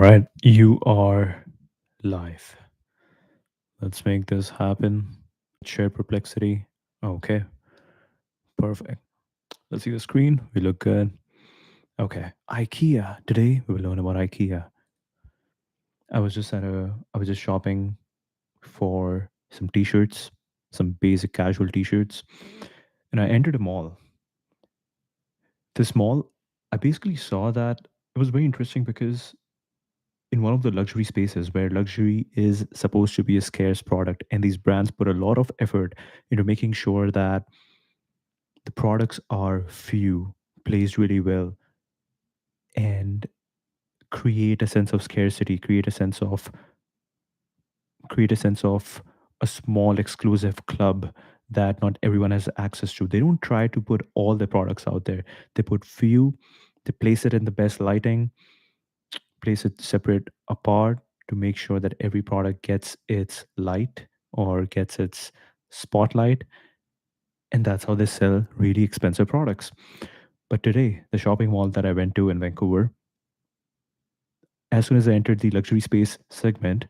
right, you are live. Let's make this happen. Share perplexity. Okay, perfect. Let's see the screen. We look good. Okay, IKEA. Today we will learn about IKEA. I was just shopping for some t-shirts, some basic casual t-shirts, and I entered a mall. This mall, I basically saw that it was very interesting because in one of the luxury spaces where luxury is supposed to be a scarce product, and these brands put a lot of effort into making sure that the products are few, placed really well, and create a sense of scarcity, create a sense of a small exclusive club that not everyone has access to. They don't try to put all the products out there. They put few, they place it in the best lighting, place it separate apart to make sure that every product gets its light or gets its spotlight. And that's how they sell really expensive products. But today, the shopping mall that I went to in Vancouver, as soon as I entered the luxury space segment,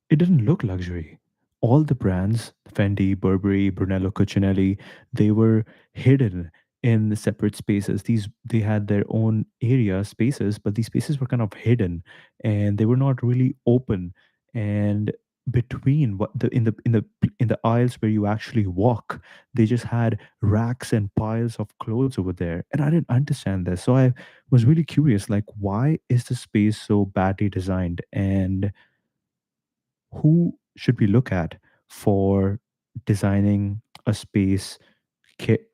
it didn't look luxury. All the brands, Fendi, Burberry, Brunello Cucinelli, they were hidden in separate spaces. These they had their own area spaces, but these spaces were kind of hidden and they were not really open. And between what the in the aisles where you actually walk, they just had racks and piles of clothes over there. And I didn't understand this. So I was really curious, like, why is the space so badly designed? And who should we look at for designing a space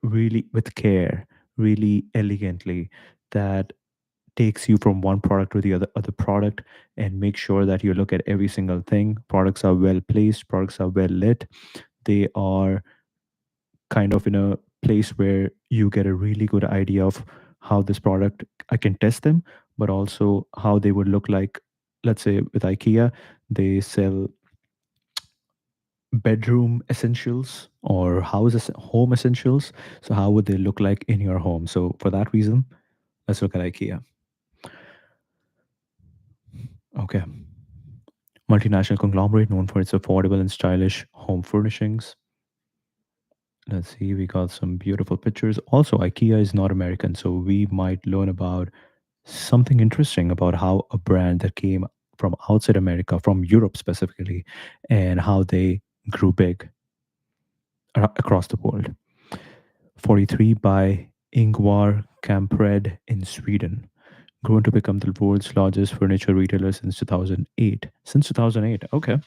really with care, really elegantly, that takes you from one product to the other product, and make sure that you look at every single thing. Products are well placed, products are well lit, they are kind of in a place where you get a really good idea of how this product, I can test them, but also how they would look like. Let's say with IKEA, they sell bedroom essentials or home essentials. So how would they look like in your home? So for that reason, let's look at IKEA. Okay, multinational conglomerate known for its affordable and stylish home furnishings. Let's see, we got some beautiful pictures. Also, IKEA is not American, so we might learn about something interesting about how a brand that came from outside America, from Europe specifically, and how they grew big across the world. 43 by Ingvar Kamprad in Sweden, grown to become the world's largest furniture retailer since 2008. Since 2008, okay.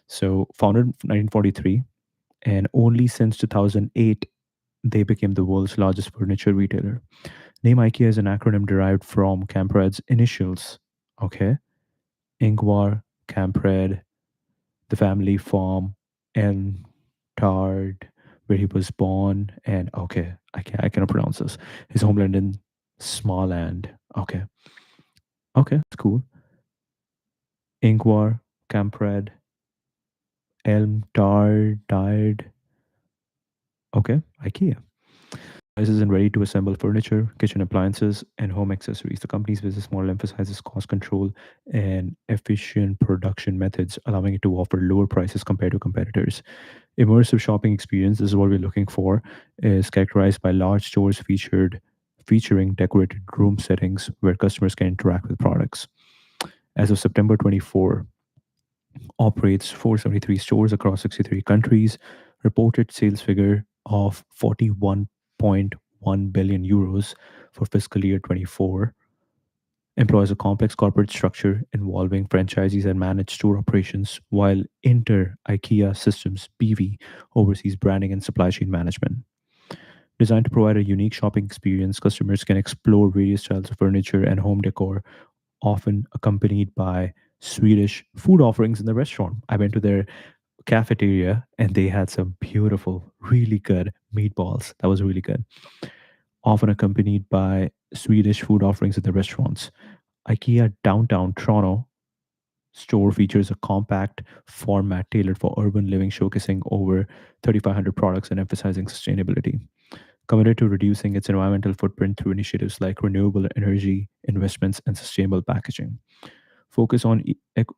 So founded in 1943, and only since 2008 they became the world's largest furniture retailer. Name IKEA is an acronym derived from Kamprad's initials. Okay, Ingvar Kamprad, the family farm, and Tard, where he was born, and okay, I cannot pronounce this. His homeland in Småland. Okay, okay, that's cool. Ingvar Kamprad, Elm Tard, Died. Okay, IKEA. Specializes in ready to assemble furniture, kitchen appliances, and home accessories. The company's business model emphasizes cost control and efficient production methods, allowing it to offer lower prices compared to competitors. Immersive shopping experience, this is what we're looking for, is characterized by large stores featuring decorated room settings where customers can interact with products. As of September 24, operates 473 stores across 63 countries, reported sales figure of 41.1 billion euros for fiscal year 24, employs a complex corporate structure involving franchisees and managed store operations, while Inter IKEA Systems BV oversees branding and supply chain management. Designed to provide a unique shopping experience, customers can explore various styles of furniture and home decor, often accompanied by Swedish food offerings in the restaurant. I went to their cafeteria and they had some beautiful, really good meatballs. That was really good. Often accompanied by Swedish food offerings at the restaurants. IKEA Downtown Toronto store features a compact format tailored for urban living, showcasing over 3,500 products and emphasizing sustainability. Committed to reducing its environmental footprint through initiatives like renewable energy investments and sustainable packaging. Focus on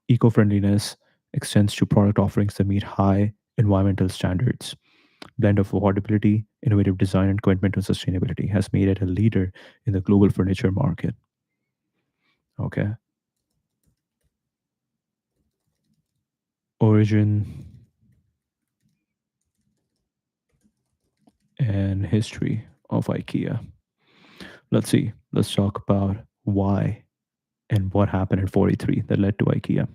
eco-friendliness extends to product offerings that meet high environmental standards. Blend of affordability, innovative design, and commitment to sustainability has made it a leader in the global furniture market. Okay. Origin and history of IKEA. Let's see. Let's talk about why and what happened in 43 that led to IKEA.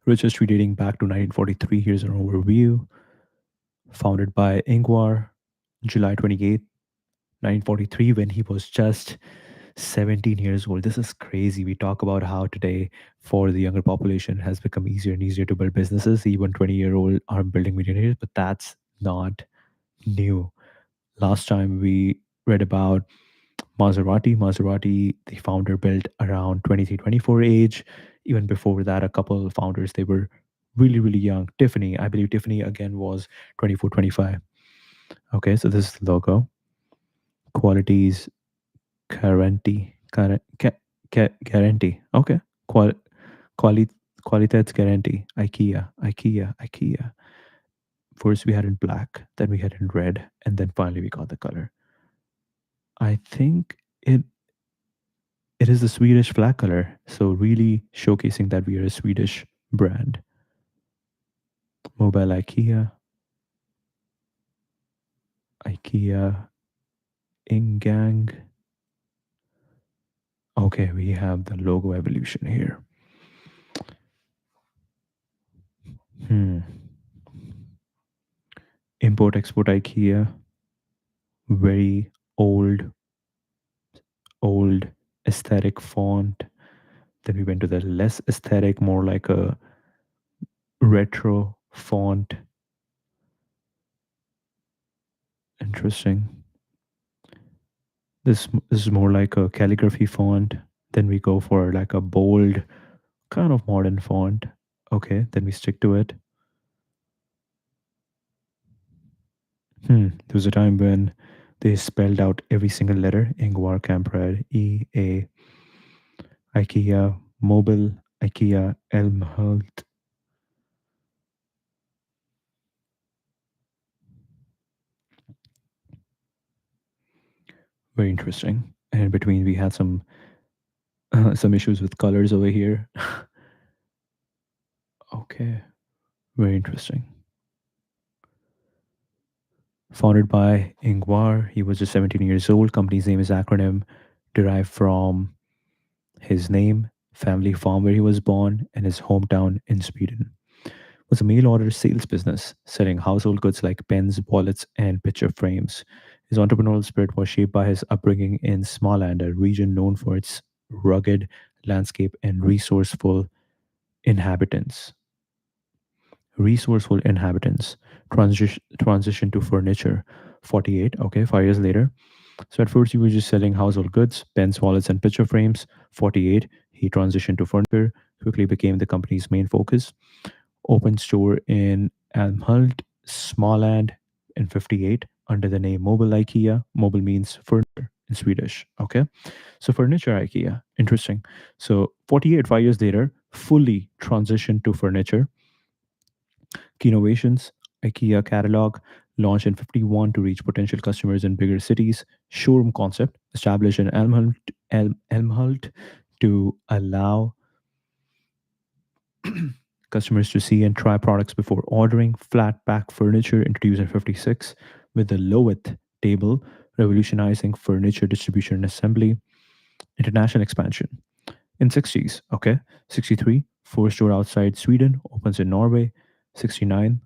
Rich history dating back to 1943. Here's an overview. Founded by Ingvar, July 28th, 1943, when he was just 17 years old. This is crazy. We talk about how today, for the younger population, it has become easier and easier to build businesses. Even 20-year-old are building millionaires, but that's not new. Last time we read about Maserati, the founder built around 23, 24 age. Even before that, a couple of founders, they were really, really young. Tiffany, I believe Tiffany again was 24, 25. Okay, so this is the logo. Qualities, guarantee. Okay. Quali, qualitats guarantee. IKEA. First we had in black, then we had in red, and then finally we got the color. I think it is the Swedish flag color. So really showcasing that we are a Swedish brand. Mobile IKEA Ingang. Okay, we have the logo evolution here. Hmm. Import export IKEA. Very old, old aesthetic font. Then we went to the less aesthetic, more like a retro font. Interesting. This is more like a calligraphy font. Then we go for like a bold, kind of modern font. Okay, then we stick to it. There was a time when they spelled out every single letter. Ingvar Kamprad, EA, IKEA, Mobile, IKEA, Elmhult. Very interesting. And in between, we had some issues with colors over here. Okay, very interesting. Founded by Ingvar, he was just 17 years old. Company's name is acronym derived from his name, family farm where he was born, and his hometown in Sweden. It was a mail order sales business selling household goods like pens, wallets, and picture frames. His entrepreneurial spirit was shaped by his upbringing in Småland, a region known for its rugged landscape and inhabitants. Resourceful inhabitants. Transition to furniture. 48. Okay, 5 years later. So at first he was just selling household goods, pens, wallets, and picture frames. 48. He transitioned to furniture. Quickly became the company's main focus. Open store in Almhult, Småland in 58 under the name Mobile IKEA. Mobile means furniture in Swedish. Okay. So furniture IKEA. Interesting. So 48, 5 years later, fully transitioned to furniture. Key innovations, IKEA catalog, launched in 51 to reach potential customers in bigger cities. Showroom concept, established in Elmhult to allow customers to see and try products before ordering. Flat pack furniture, introduced in 56 with the Loweth table, revolutionizing furniture distribution and assembly. International expansion. In 60s, okay, 63, first store outside Sweden, opens in Norway. 69,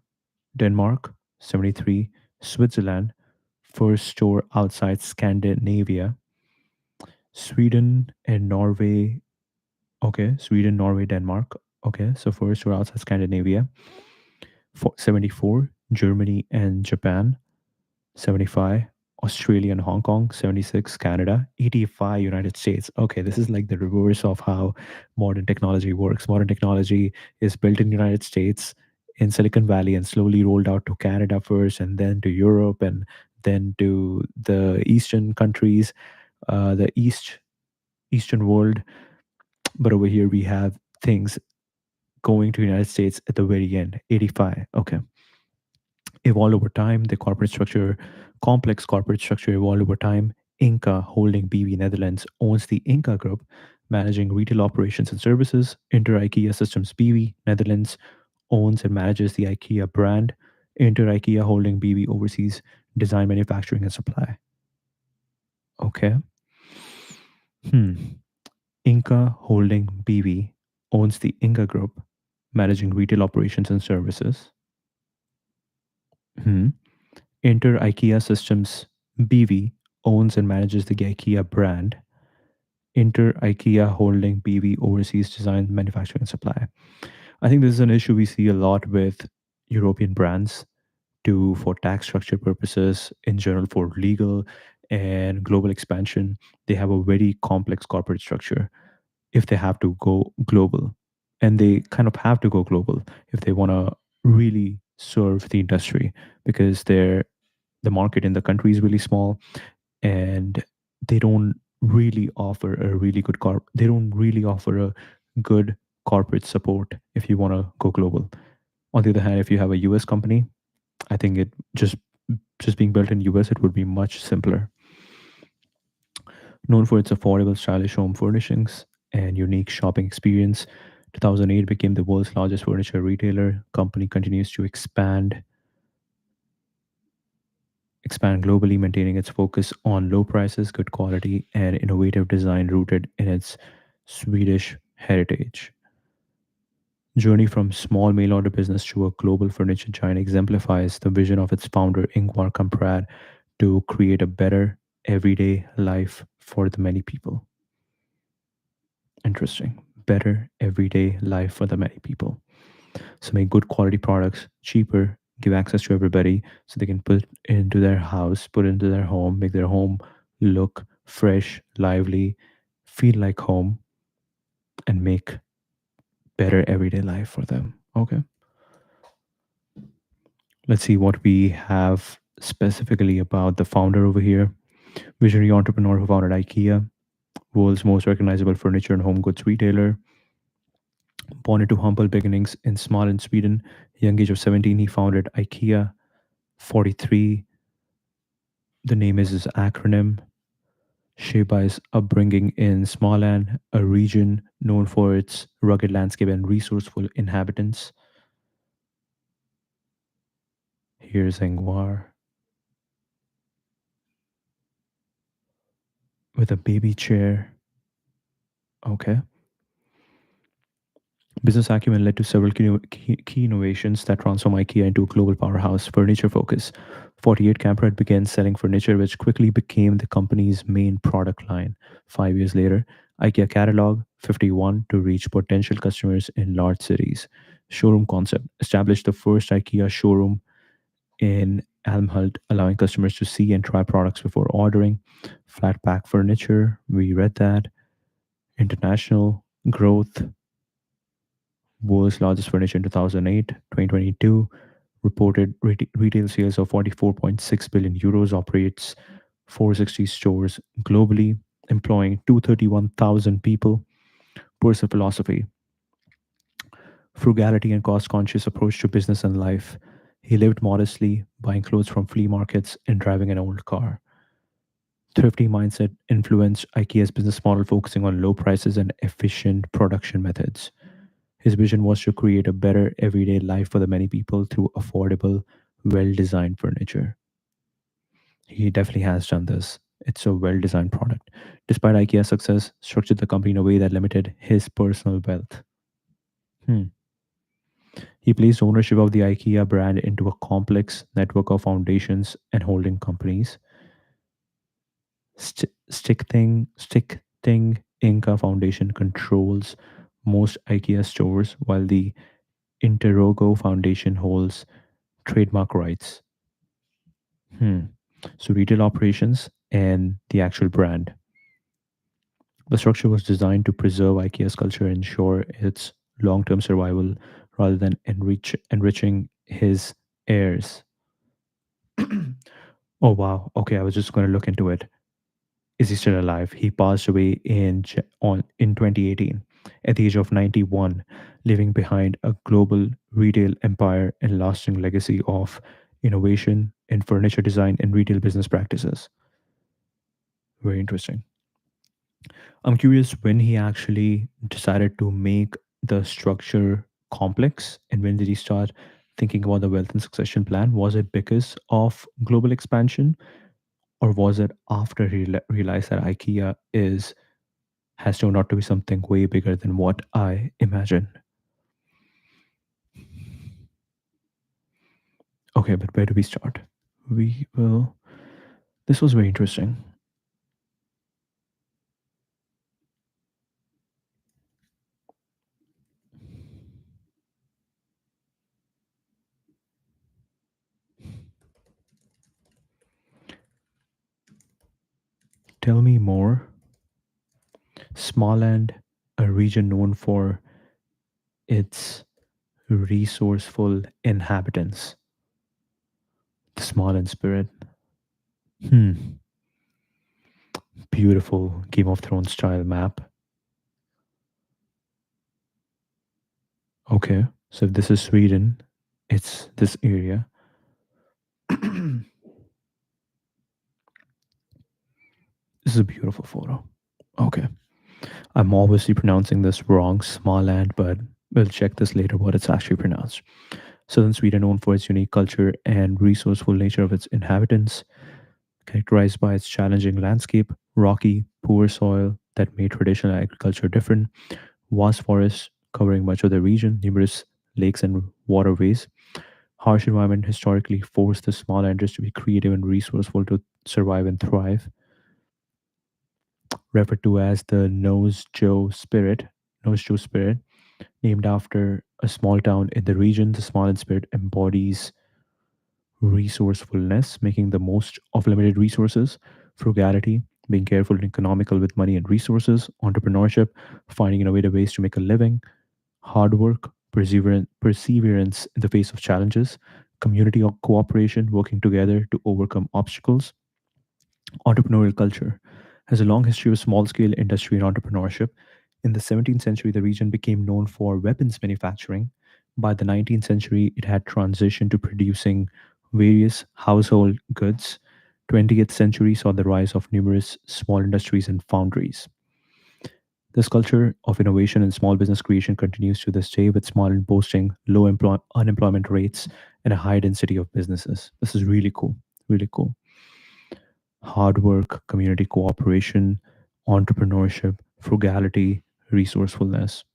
Denmark. 73, Switzerland, first store outside Scandinavia. Sweden and Norway. Okay, Sweden, Norway, Denmark. Okay, so first store outside Scandinavia. 74, Germany and Japan. 75, Australia and Hong Kong. 76, Canada. 85, United States. Okay, this is like the reverse of how modern technology works. Modern technology is built in the United States, in Silicon Valley, and slowly rolled out to Canada first, and then to Europe, and then to the eastern countries, the eastern world. But over here, we have things going to United States at the very end, 85. Okay. Evolved over time. The corporate structure, complex corporate structure evolved over time. Inca Holding BV Netherlands owns the Inca Group, managing retail operations and services. Inter IKEA Systems BV Netherlands owns and manages the IKEA brand. Inter IKEA Holding BV oversees design, manufacturing, and supply. Okay. Hmm. Inca Holding BV owns the Inca Group, managing retail operations and services. Hmm. Inter IKEA Systems BV owns and manages the IKEA brand. Inter IKEA Holding BV oversees design, manufacturing, and supply. I think this is an issue we see a lot with European brands to for tax structure purposes, in general for legal and global expansion. They have a very complex corporate structure if they have to go global. And they kind of have to go global if they want to really serve the industry because the market in the country is really small and they don't really offer a really good they don't really offer a good corporate support if you want to go global. On the other hand, if you have a US company, I think it just being built in US, it would be much simpler. Known for its affordable, stylish home furnishings and unique shopping experience, 2008 became the world's largest furniture retailer. Company continues to expand globally, maintaining its focus on low prices, good quality, and innovative design rooted in its Swedish heritage. Journey from small mail order business to a global furniture giant exemplifies the vision of its founder Ingvar Kamprad to create a better everyday life for the many people. Interesting. Better everyday life for the many people. So make good quality products cheaper, give access to everybody so they can put into their house, put into their home, make their home look fresh, lively, feel like home, and make better everyday life for them. Okay. Let's see what we have specifically about the founder over here. Visionary entrepreneur who founded IKEA, world's most recognizable furniture and home goods retailer. Born into humble beginnings in Småland, Sweden, young age of 17, he founded IKEA. 43, the name is his acronym. Shaped by his upbringing in Småland, a region known for its rugged landscape and resourceful inhabitants. Here's Ingvar with a baby chair. Okay. Business acumen led to several key innovations that transformed IKEA into a global powerhouse. Furniture focus. 48 Camprad began selling furniture, which quickly became the company's main product line. 5 years later, IKEA catalog 51 to reach potential customers in large cities. Showroom concept established the first IKEA showroom in Almhult, allowing customers to see and try products before ordering. Flat pack furniture, we read that. International growth, world's largest furniture in 2008, 2022, reported retail sales of 44.6 billion euros, operates 460 stores globally, employing 231,000 people. Personal philosophy, frugality and cost conscious approach to business and life. He lived modestly, buying clothes from flea markets and driving an old car. Thrifty mindset influenced IKEA's business model, focusing on low prices and efficient production methods. His vision was to create a better everyday life for the many people through affordable, well designed furniture. He definitely has done this. It's a well designed product. Despite IKEA's success, structured the company in a way that limited his personal wealth. Hmm. He placed ownership of the IKEA brand into a complex network of foundations and holding companies. Stick Thing Inca Foundation controls most IKEA stores, while the Interogo Foundation holds trademark rights. Hmm. So retail operations and the actual brand. The structure was designed to preserve IKEA's culture and ensure its long-term survival rather than enriching his heirs. Oh wow. Okay, I was just going to look into it. Is he still alive? He passed away in 2018. at the age of 91, leaving behind a global retail empire and lasting legacy of innovation in furniture design and retail business practices. Very interesting. I'm curious when he actually decided to make the structure complex and when did he start thinking about the wealth and succession plan? Was it because of global expansion or was it after he realized that IKEA is has turned out to be something way bigger than what I imagined? Okay, but where do we start? We will. This was very interesting. Tell me more. Smaland, a region known for its resourceful inhabitants. The Smaland spirit. Hmm. Beautiful Game of Thrones style map. Okay. So if this is Sweden, it's this area. This is a beautiful photo. Okay. I'm obviously pronouncing this wrong, Smaland, but we'll check this later what it's actually pronounced. Southern Sweden, known for its unique culture and resourceful nature of its inhabitants, characterized by its challenging landscape, rocky, poor soil that made traditional agriculture different, vast forests covering much of the region, numerous lakes and waterways. Harsh environment historically forced the small islanders to be creative and resourceful to survive and thrive. Referred to as the Nose Joe spirit, named after a small town in the region, the Smolan spirit embodies resourcefulness, making the most of limited resources, frugality, being careful and economical with money and resources, entrepreneurship, finding innovative ways to make a living, hard work, perseverance in the face of challenges, community cooperation, working together to overcome obstacles. Entrepreneurial culture has a long history of small scale industry and entrepreneurship. In the 17th century, the region became known for weapons manufacturing. By the 19th century, it had transitioned to producing various household goods. 20th century saw the rise of numerous small industries and foundries. This culture of innovation and small business creation continues to this day, with small and boasting low unemployment rates and a high density of businesses. This is really cool. Really cool. Hard work, community cooperation, entrepreneurship, frugality, resourcefulness.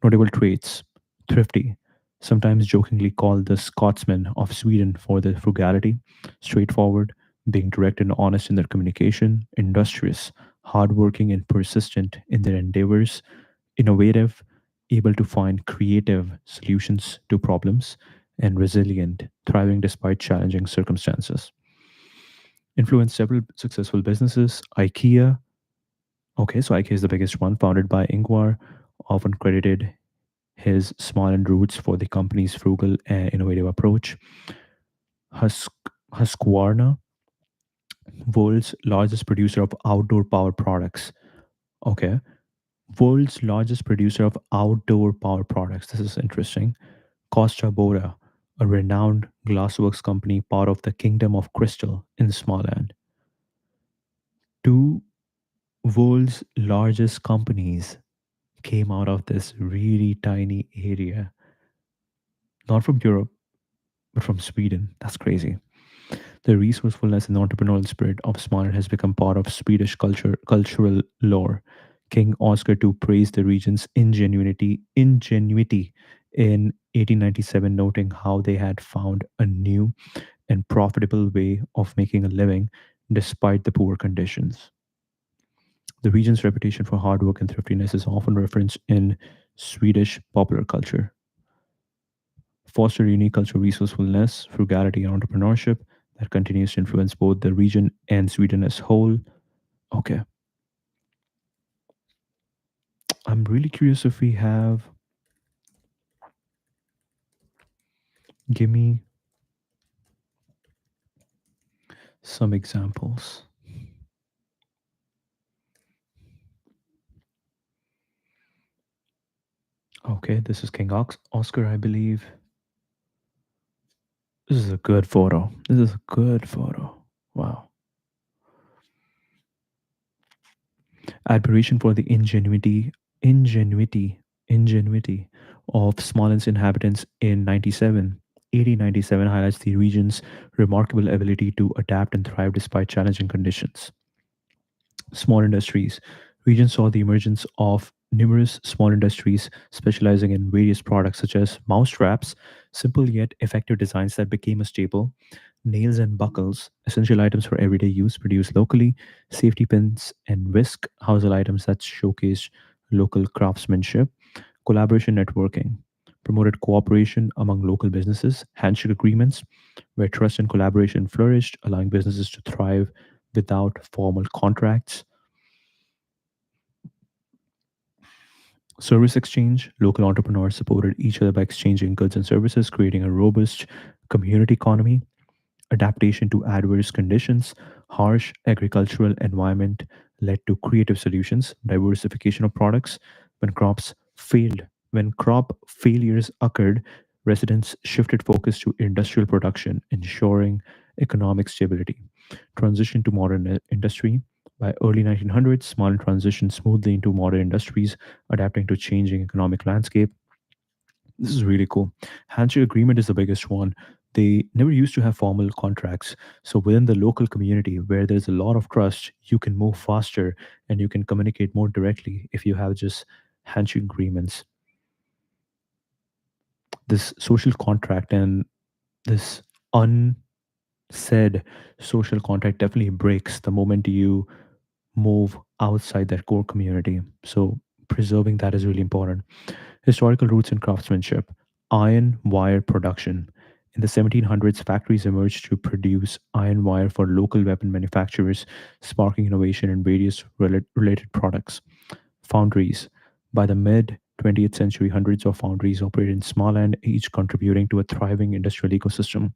Notable traits: thrifty, sometimes jokingly called the Scotsman of Sweden for their frugality, straightforward, being direct and honest in their communication, industrious, hardworking and persistent in their endeavors, innovative, able to find creative solutions to problems, and resilient, thriving despite challenging circumstances. Influenced several successful businesses. IKEA, okay, so IKEA is the biggest one, founded by Ingvar, often credited his small and roots for the company's frugal and innovative approach. Husk, Husqvarna, world's largest producer of outdoor power products. Okay, world's largest producer of outdoor power products. This is interesting. Costa Bora, a renowned glassworks company, part of the Kingdom of Crystal in Småland. Two world's largest companies came out of this really tiny area, not from Europe, but from Sweden. That's crazy. The resourcefulness and entrepreneurial spirit of Småland has become part of Swedish cultural lore. King Oscar II praised the region's ingenuity in 1897, noting how they had found a new and profitable way of making a living despite the poor conditions. The region's reputation for hard work and thriftiness is often referenced in Swedish popular culture. Foster unique cultural resourcefulness, frugality, and entrepreneurship that continues to influence both the region and Sweden as whole. Okay, I'm really curious if we have. Give me some examples. Okay, this is King Oscar, I believe. This is a good photo. This is a good photo. Wow. Admiration for the ingenuity of Smolensk inhabitants in 1897 highlights the region's remarkable ability to adapt and thrive despite challenging conditions. Small industries. Region saw the emergence of numerous small industries specializing in various products such as mouse traps, simple yet effective designs that became a staple, nails and buckles, essential items for everyday use produced locally, safety pins and whisk, household items that showcase local craftsmanship, collaboration networking, promoted cooperation among local businesses, handshake agreements, where trust and collaboration flourished, allowing businesses to thrive without formal contracts. Service exchange, local entrepreneurs supported each other by exchanging goods and services, creating a robust community economy. Adaptation to adverse conditions, harsh agricultural environment led to creative solutions, diversification of products. When crops failed, when crop failures occurred, residents shifted focus to industrial production, ensuring economic stability. Transition to modern industry. By early 1900s, Small transitioned smoothly into modern industries, adapting to changing economic landscape. This is really cool. Handshake agreement is the biggest one. They never used to have formal contracts. So within the local community where there's a lot of trust, you can move faster and you can communicate more directly if you have just handshake agreements. This social contract and this unsaid social contract definitely breaks the moment you move outside that core community. So preserving that is really important. Historical roots in craftsmanship, iron wire production. In the 1700s, factories emerged to produce iron wire for local weapon manufacturers, sparking innovation in various related products. Foundries. By the mid 20th century, hundreds of foundries operated in Småland, each contributing to a thriving industrial ecosystem.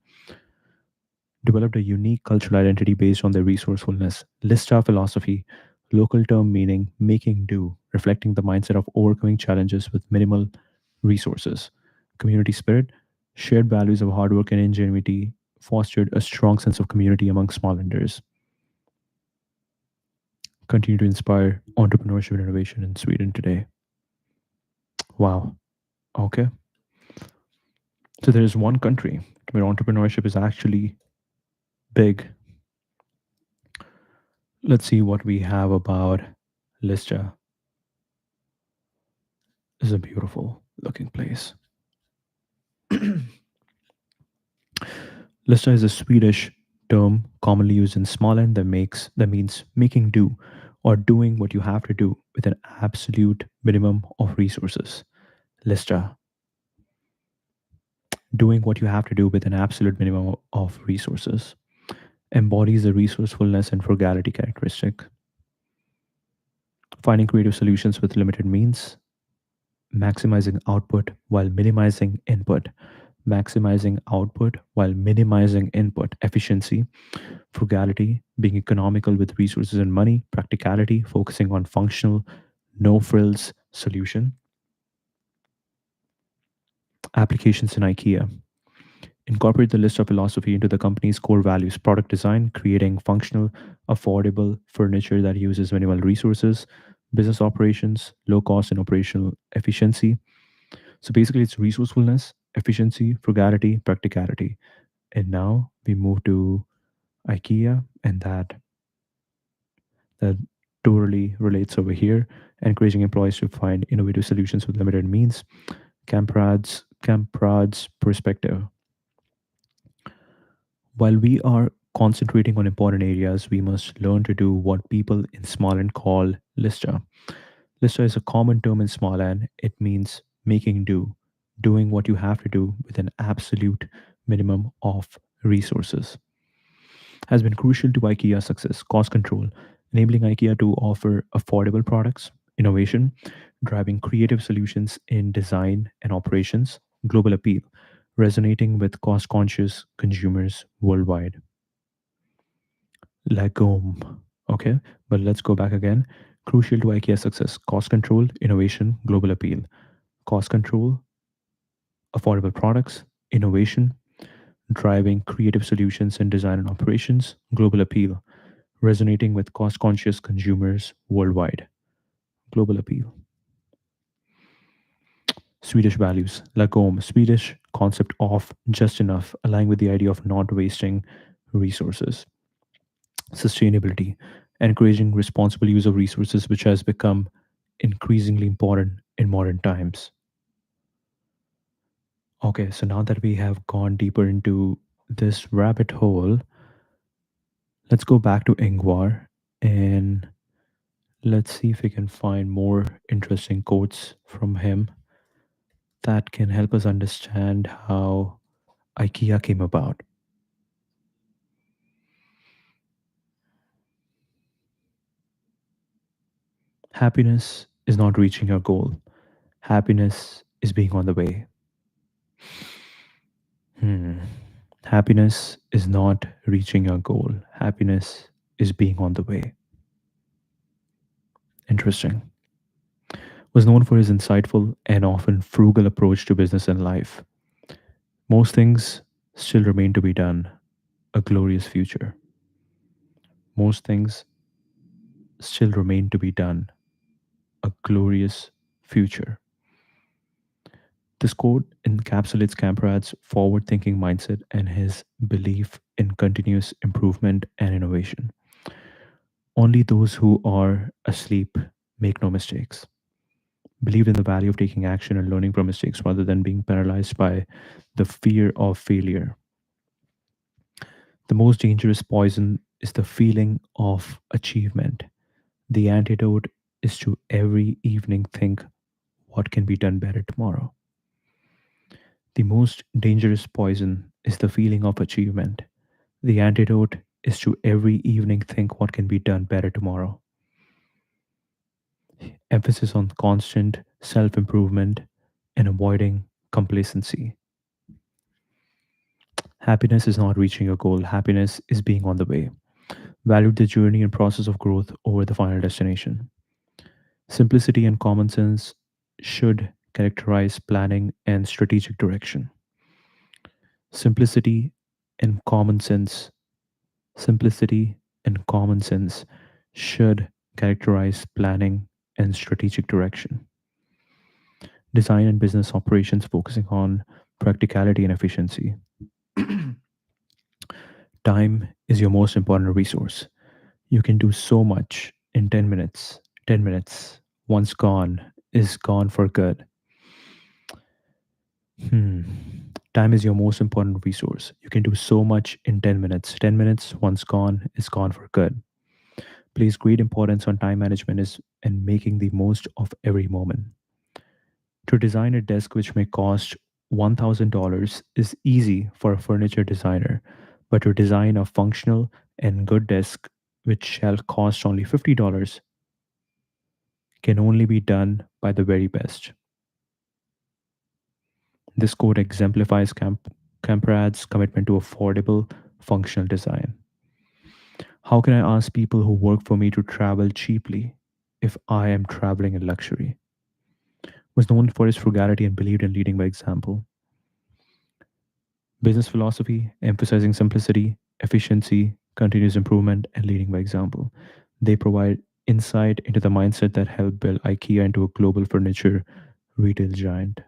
Developed a unique cultural identity based on their resourcefulness. Lista philosophy, local term meaning making do, reflecting the mindset of overcoming challenges with minimal resources. Community spirit, shared values of hard work and ingenuity fostered a strong sense of community among Smålanders. Continue to inspire entrepreneurship and innovation in Sweden today. Wow. Okay. So there is one country where entrepreneurship is actually big. Let's see what we have about Lista. This is a beautiful looking place. Lista is a Swedish term commonly used in Småland that means making do or doing what you have to do with an absolute minimum of resources. Lista, doing what you have to do with an absolute minimum of resources, embodies the resourcefulness and frugality characteristic. Finding creative solutions with limited means, maximizing output while minimizing input, maximizing output while minimizing input, efficiency, frugality, being economical with resources and money, practicality, focusing on functional, no frills solution, applications in IKEA. Incorporate the list of philosophy into the company's core values, product design, creating functional, affordable furniture that uses minimal resources, business operations, low cost and operational efficiency. So basically, it's resourcefulness, efficiency, frugality, practicality. And now we move to IKEA, and that totally relates over here, encouraging employees to find innovative solutions with limited means. Camprad's perspective. While we are concentrating on important areas, we must learn to do what people in Småland call lista. Lista is a common term in Småland. It means making do, doing what you have to do with an absolute minimum of resources. Has been crucial to IKEA's success, cost control, enabling IKEA to offer affordable products, innovation, driving creative solutions in design and operations, global appeal, resonating with cost conscious consumers worldwide. Lagom. Okay, but let's go back again. Crucial to IKEA's success, cost control, innovation, global appeal. cost control, affordable products, innovation, driving creative solutions in design and operations, global appeal, resonating with cost conscious consumers worldwide, global appeal. Swedish values, lagom, Swedish concept of just enough, aligning with the idea of not wasting resources. Sustainability, encouraging responsible use of resources, which has become increasingly important in modern times. Okay, so now that we have gone deeper into this rabbit hole, let's go back to Ingvar and let's see if we can find more interesting quotes from him that can help us understand how IKEA came about. Happiness is not reaching your goal. Happiness is being on the way. Hmm. Happiness is not reaching your goal. Happiness is being on the way. Interesting. Was known for his insightful and often frugal approach to business and life. Most things still remain to be done. A glorious future. Most things still remain to be done. A glorious future. This quote encapsulates Camprad's forward thinking mindset and his belief in continuous improvement and innovation. Only those who are asleep make no mistakes. Believed in the value of taking action and learning from mistakes rather than being paralyzed by the fear of failure. The most dangerous poison is the feeling of achievement. The antidote is to every evening think what can be done better tomorrow. The most dangerous poison is the feeling of achievement. The antidote is to every evening think what can be done better tomorrow. Emphasis on constant self improvement and avoiding complacency. Happiness is not reaching a goal, happiness is being on the way. Valued the journey and process of growth over the final destination. Simplicity and common sense should characterize planning and strategic direction. Simplicity and common sense, simplicity and common sense should characterize planning and strategic direction. Design and business operations focusing on practicality and efficiency. Time is your most important resource. You can do so much in 10 minutes. 10 minutes, once gone, is gone for good. Hmm. Time is your most important resource. You can do so much in 10 minutes. 10 minutes, once gone, is gone for good. Place great importance on time management is and making the most of every moment. To design a desk which may cost $1,000 is easy for a furniture designer, but to design a functional and good desk which shall cost only $50 can only be done by the very best. This quote exemplifies Camprad's commitment to affordable, functional design. How can I ask people who work for me to travel cheaply if I am traveling in luxury? Was known for his frugality and believed in leading by example. Business philosophy, emphasizing simplicity, efficiency, continuous improvement, and leading by example. They provide insight into the mindset that helped build IKEA into a global furniture retail giant.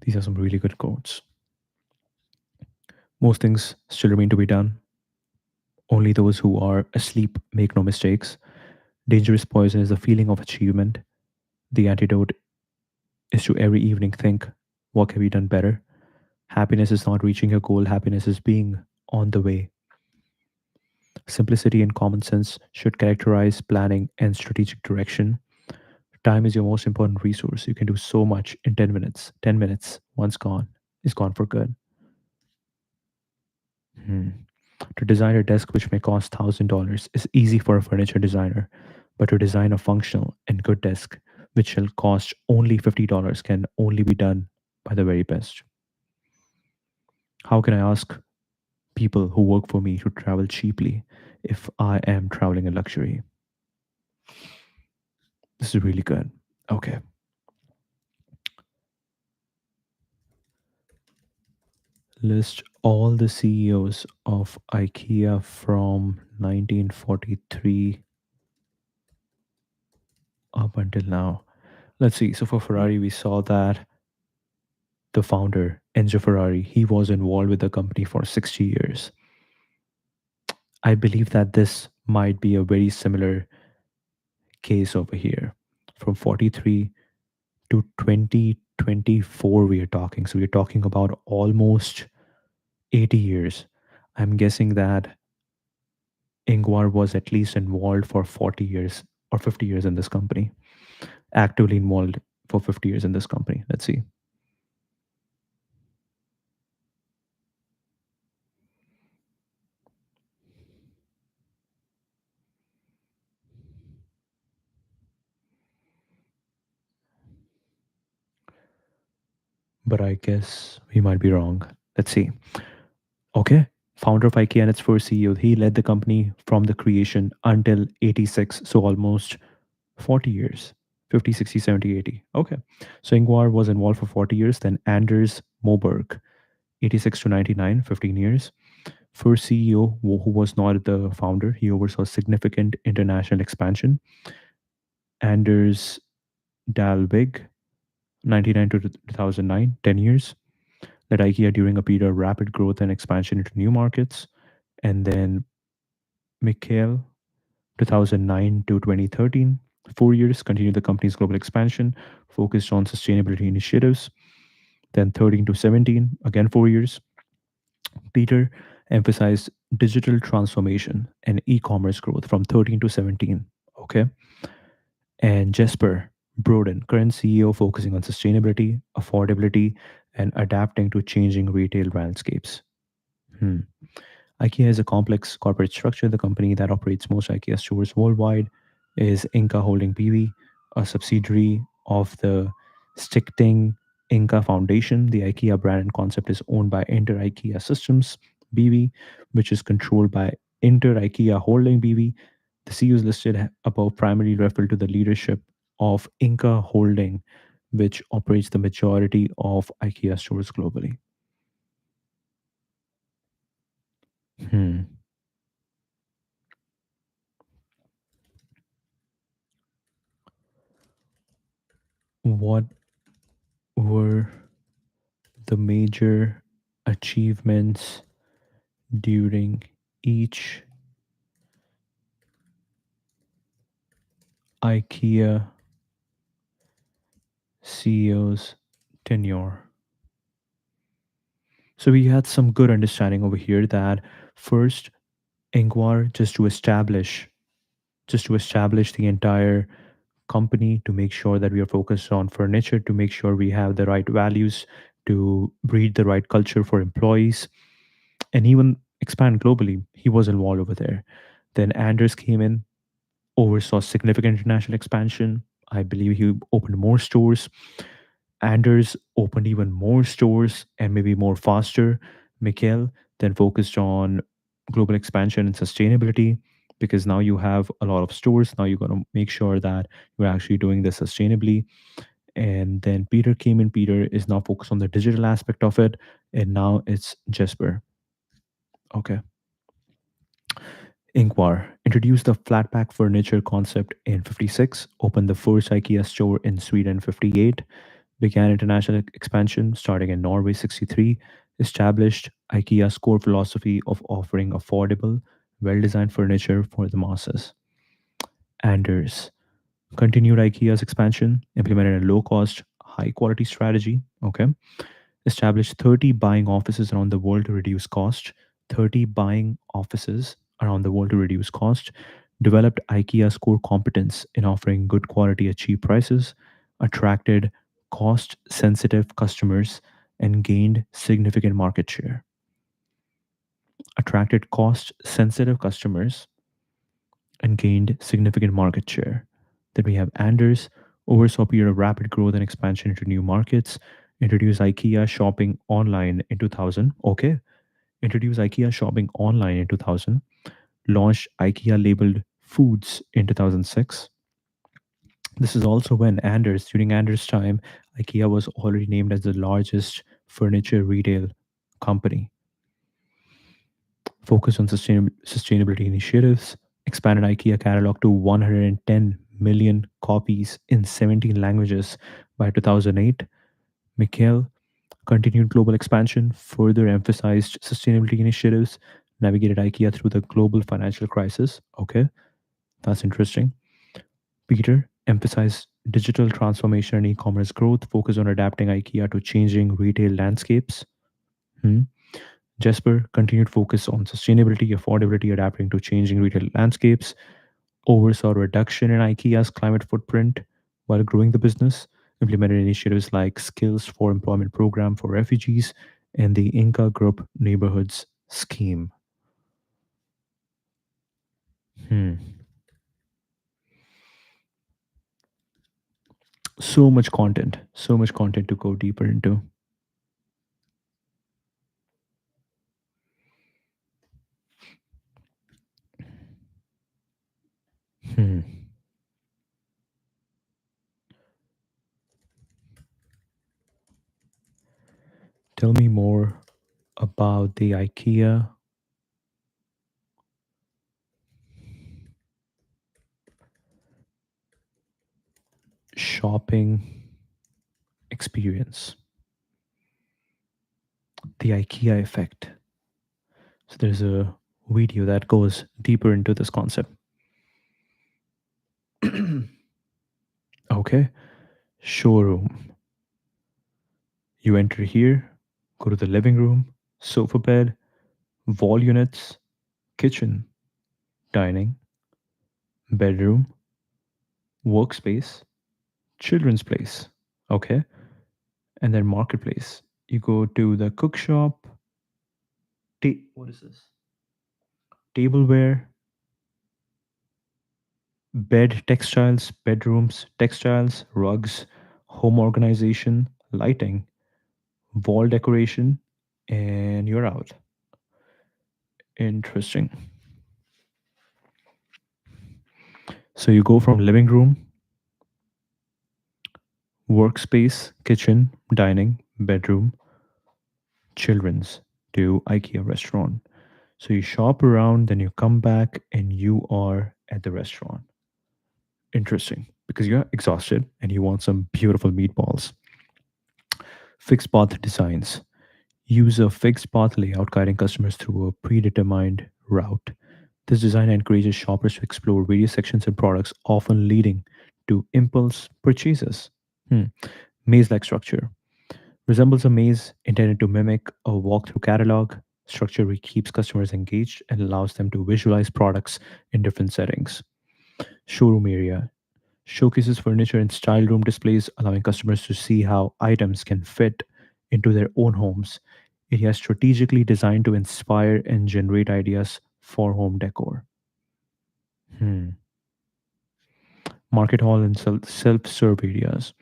These are some really good quotes. Most things still remain to be done. Only those who are asleep make no mistakes. Dangerous poison is the feeling of achievement. The antidote is to every evening think, what can be done better? Happiness is not reaching your goal, happiness is being on the way. Simplicity and common sense should characterize planning and strategic direction. Time is your most important resource. You can do so much in 10 minutes. 10 minutes, once gone, is gone for good. Hmm. To design a desk which may cost $1,000 is easy for a furniture designer, but to design a functional and good desk which shall cost only $50 can only be done by the very best. How can I ask people who work for me to travel cheaply if I am traveling in luxury? This is really good. Okay. List all the CEOs of IKEA from 1943 up until now. Let's see. So for Ferrari, we saw that the founder, Enzo Ferrari, he was involved with the company for 60 years. I believe that this might be a very similar case over here. From 43 to 2024, we are talking. So we're talking about almost 80 years. I'm guessing that Ingvar was at least involved for 40 years or 50 years in this company, actively involved for 50 years in this company. Let's see. But I guess we might be wrong. Let's see. Okay. Founder of IKEA and its first CEO. He led the company from the creation until 86. So almost 40 years. 50, 60, 70, 80. Okay. So Ingvar was involved for 40 years. Then Anders Moberg, 86 to 99, 15 years. First CEO who was not the founder, he oversaw significant international expansion. Anders Dalvig, 99 to 2009, 10 years. Led IKEA during a period of rapid growth and expansion into new markets. And then Mikhail, 2009 to 2013, 4 years, continued the company's global expansion, focused on sustainability initiatives. Then 13 to 17, again 4 years. Peter emphasized digital transformation and e-commerce growth from 13 to 17. Okay. And Jesper Broden, current CEO, focusing on sustainability, affordability, and adapting to changing retail landscapes. Hmm. IKEA is a complex corporate structure. The company that operates most IKEA stores worldwide is Inca Holding BV, a subsidiary of the Stichting Inca Foundation. The IKEA brand and concept is owned by Inter IKEA Systems BV, which is controlled by Inter IKEA Holding BV. The CEOs listed above primarily refer to the leadership of Inca Holding, which operates the majority of IKEA stores globally. Hmm. What were the major achievements during each IKEA CEO's tenure? So we had some good understanding over here that first, Ingvar, just to establish the entire company, to make sure that we are focused on furniture, to make sure we have the right values, to breed the right culture for employees, and even expand globally. He was involved over there. Then Anders came in, oversaw significant international expansion. I believe he opened more stores. Anders opened even more stores and maybe more faster. Mikhail then focused on global expansion and sustainability, because now you have a lot of stores. Now you got to make sure that you're actually doing this sustainably. And then Peter came in. Peter is now focused on the digital aspect of it. And now it's Jesper. Okay. Ingvar introduced the flat pack furniture concept in 56, opened the first IKEA store in Sweden 58, began international expansion starting in Norway 63, established IKEA's core philosophy of offering affordable, well designed furniture for the masses. Anders continued IKEA's expansion, implemented a low cost, high quality strategy. Okay. Established 30 buying offices around the world to reduce cost. 30 buying offices around the world to reduce cost. Developed IKEA's core competence in offering good quality at cheap prices. Attracted cost sensitive customers and gained significant market share. Attracted cost sensitive customers and gained significant market share. Then we have Anders, oversaw a period of rapid growth and expansion into new markets, introduced IKEA shopping online in 2000. Okay. Introduced IKEA shopping online in 2000, launched IKEA labeled foods in 2006. This is also when during Anders' time, IKEA was already named as the largest furniture retail company. Focus on sustainability initiatives, expanded IKEA catalog to 110 million copies in 17 languages by 2008. Mikhail continued global expansion, further emphasized sustainability initiatives, navigated IKEA through the global financial crisis. Okay, that's interesting. Peter emphasized digital transformation and e commerce growth, focused on adapting IKEA to changing retail landscapes. Hmm. Jesper continued focus on sustainability, affordability, adapting to changing retail landscapes, oversaw reduction in IKEA's climate footprint while growing the business, implemented initiatives like Skills for Employment Program for Refugees and the Inca Group Neighborhoods Scheme. Hmm. So much content to go deeper into. Hmm. Tell me more about the IKEA shopping experience, the IKEA effect. So there's a video that goes deeper into this concept. Okay, showroom. You enter here, go to the living room, sofa bed, wall units, kitchen, dining, bedroom, workspace, children's place. Okay, and then marketplace. You go to the cook shop, what is this? Tableware, bed textiles, bedrooms, textiles, rugs, home organization, lighting, wall decoration, and you're out. Interesting. So you go from living room, workspace, kitchen, dining, bedroom, children's to IKEA restaurant. So you shop around, then you come back and you are at the restaurant. Interesting. Because you're exhausted and you want some beautiful meatballs. Fixed path designs. Use a fixed path layout guiding customers through a predetermined route. This design encourages shoppers to explore various sections and products, often leading to impulse purchases. Hmm. Maze like structure resembles a maze intended to mimic a walkthrough catalog. Structure which keeps customers engaged and allows them to visualize products in different settings. Showroom area showcases furniture and style room displays, allowing customers to see how items can fit into their own homes. It is strategically designed to inspire and generate ideas for home decor. Hmm. Market hall and self serve areas.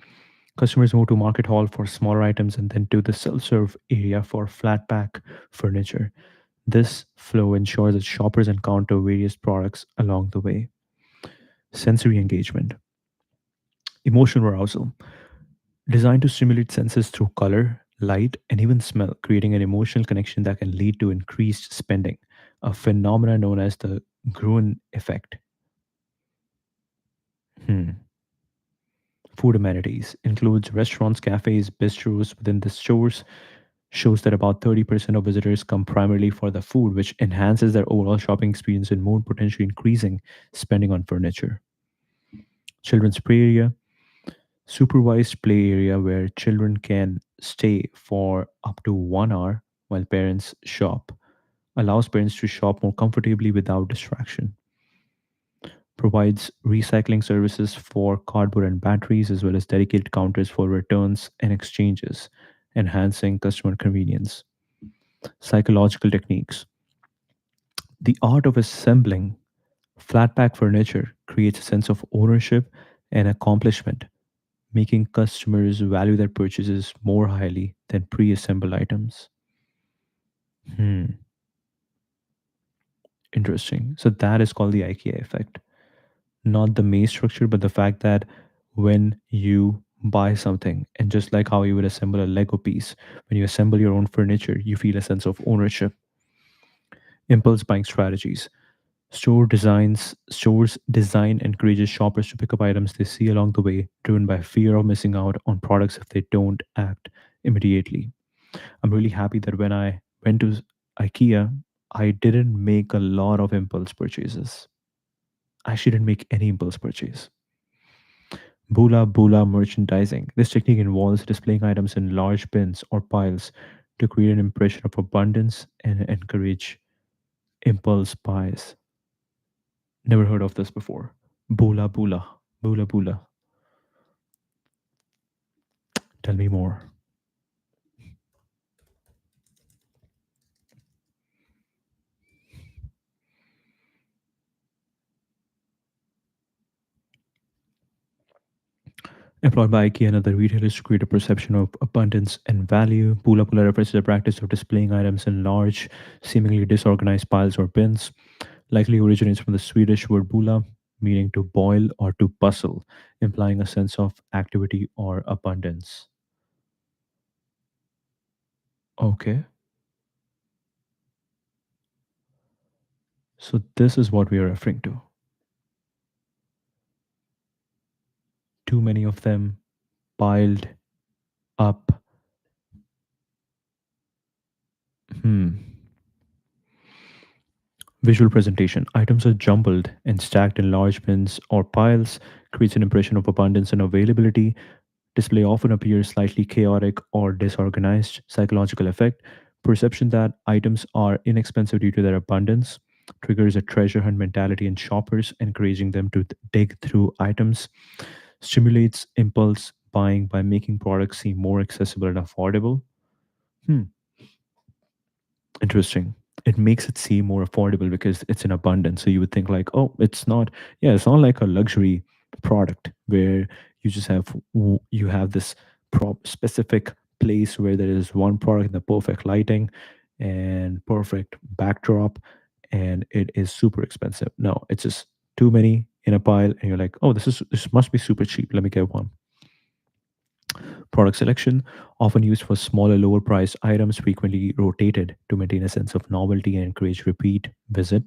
Customers move to market hall for smaller items and then to the self serve area for flat pack furniture. This flow ensures that shoppers encounter various products along the way. Sensory engagement, emotional arousal, designed to stimulate senses through color, light, and even smell, creating an emotional connection that can lead to increased spending, a phenomenon known as the Gruen effect. Hmm. Food amenities includes restaurants, cafes, bistros within the stores. Shows that about 30% of visitors come primarily for the food, which enhances their overall shopping experience and more potentially increasing spending on furniture. Children's play area, supervised play area where children can stay for up to 1 hour while parents shop, allows parents to shop more comfortably without distraction. Provides recycling services for cardboard and batteries, as well as dedicated counters for returns and exchanges, enhancing customer convenience. Psychological techniques. The art of assembling flat pack furniture creates a sense of ownership and accomplishment, making customers value their purchases more highly than pre assembled items. Hmm, interesting. So, that is called the IKEA effect. Not the maze structure, but the fact that when you buy something. And just like how you would assemble a Lego piece, when you assemble your own furniture, you feel a sense of ownership. Impulse buying strategies. Stores design encourages shoppers to pick up items they see along the way, driven by fear of missing out on products if they don't act immediately. I'm really happy that when I went to IKEA, I didn't make a lot of impulse purchases. I shouldn't make any impulse purchase. Bula Bula merchandising. This technique involves displaying items in large bins or piles to create an impression of abundance and encourage impulse buys. Never heard of this before. Bula Bula. Bula Bula. Tell me more. Employed by IKEA and other retailers to create a perception of abundance and value. Bula Bula refers to the practice of displaying items in large, seemingly disorganized piles or bins. Likely originates from the Swedish word bula, meaning to boil or to bustle, implying a sense of activity or abundance. Okay, so this is what we are referring to. Too many of them piled up. Hmm. Visual presentation. Items are jumbled and stacked in large bins or piles, creates an impression of abundance and availability. Display often appears slightly chaotic or disorganized. Psychological effect. Perception that items are inexpensive due to their abundance triggers a treasure hunt mentality in shoppers, encouraging them to dig through items. Stimulates impulse buying by making products seem more accessible and affordable. Hmm. Interesting. It makes it seem more affordable because it's in abundance. So you would think like, oh, it's not, yeah, it's not like a luxury product where you just have you have this specific place where there is one product in the perfect lighting and perfect backdrop, and it is super expensive. No, it's just too many in a pile, and you're like, oh, this must be super cheap. Let me get one. Product selection, often used for smaller, lower priced items, frequently rotated to maintain a sense of novelty and encourage repeat visit.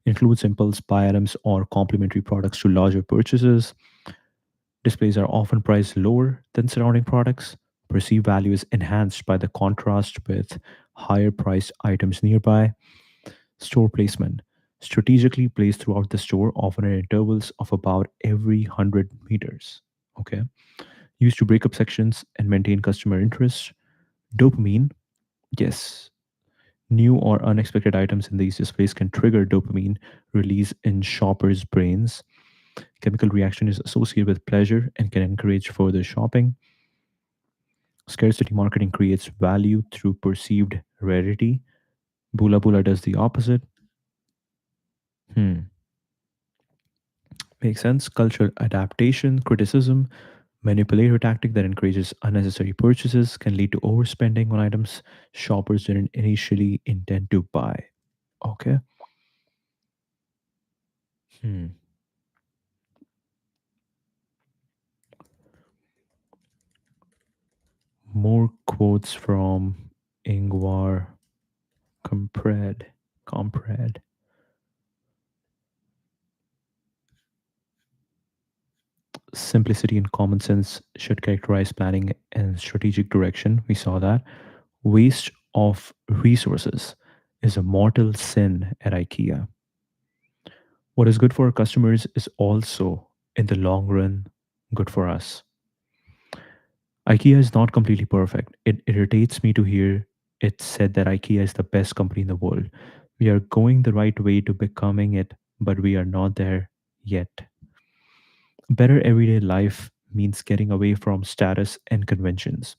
Includes impulse buy items or complementary products to larger purchases. Displays are often priced lower than surrounding products. Perceived value is enhanced by the contrast with higher priced items nearby. Store placement. Strategically placed throughout the store, often at intervals of about every 100 meters. Okay. Used to break up sections and maintain customer interest. Dopamine, yes. New or unexpected items in these displays can trigger dopamine release in shoppers' brains. Chemical reaction is associated with pleasure and can encourage further shopping. Scarcity marketing creates value through perceived rarity. Bula Bula does the opposite. Hmm. Makes sense. Cultural adaptation, criticism, manipulator tactic that encourages unnecessary purchases can lead to overspending on items shoppers didn't initially intend to buy. Okay. Hmm. More quotes from Ingvar Compred. Compred. Simplicity and common sense should characterize planning and strategic direction. We saw that. Waste of resources is a mortal sin at IKEA. What is good for our customers is also, in the long run, good for us. IKEA is not completely perfect. It irritates me to hear it said that IKEA is the best company in the world. We are going the right way to becoming it, but we are not there yet. Better everyday life means getting away from status and conventions,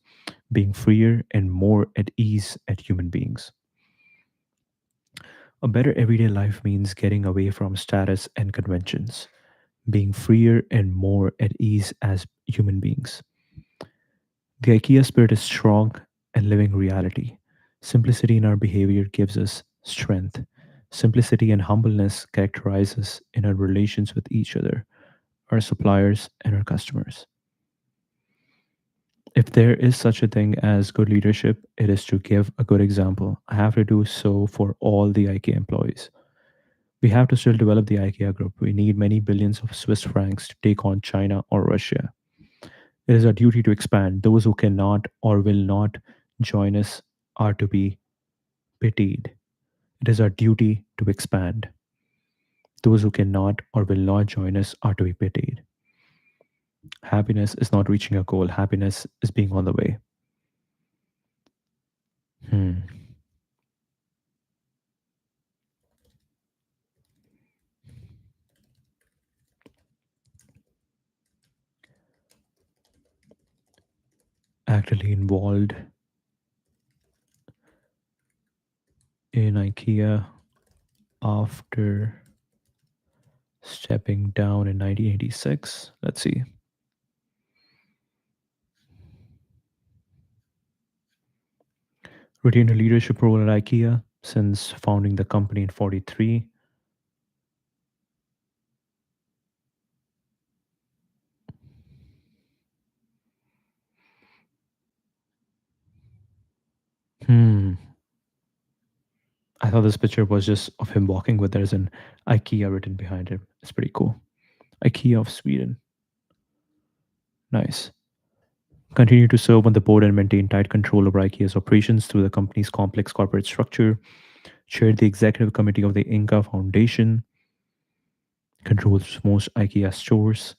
being freer and more at ease at human beings. A better everyday life means getting away from status and conventions, being freer and more at ease as human beings. The IKEA spirit is strong and living reality. Simplicity in our behavior gives us strength. Simplicity and humbleness characterize us in our relations with each other, our suppliers, and our customers. If there is such a thing as good leadership, it is to give a good example. I have to do so for all the IKEA employees. We have to still develop the IKEA group. We need many billions of Swiss francs to take on China or Russia. It is our duty to expand. Those who cannot or will not join us are to be pitied. It is our duty to expand. Those who cannot or will not join us are to be pitied. Happiness is not reaching a goal, happiness is being on the way. Hmm. Actively involved in IKEA after stepping down in 1986. Let's see. Retained a leadership role at IKEA since founding the company in 43. Hmm. I thought this picture was just of him walking, but there's an IKEA written behind him. It's pretty cool. IKEA of Sweden. Nice. Continued to serve on the board and maintain tight control over IKEA's operations through the company's complex corporate structure. Chaired the executive committee of the Inca Foundation. Controls most IKEA stores.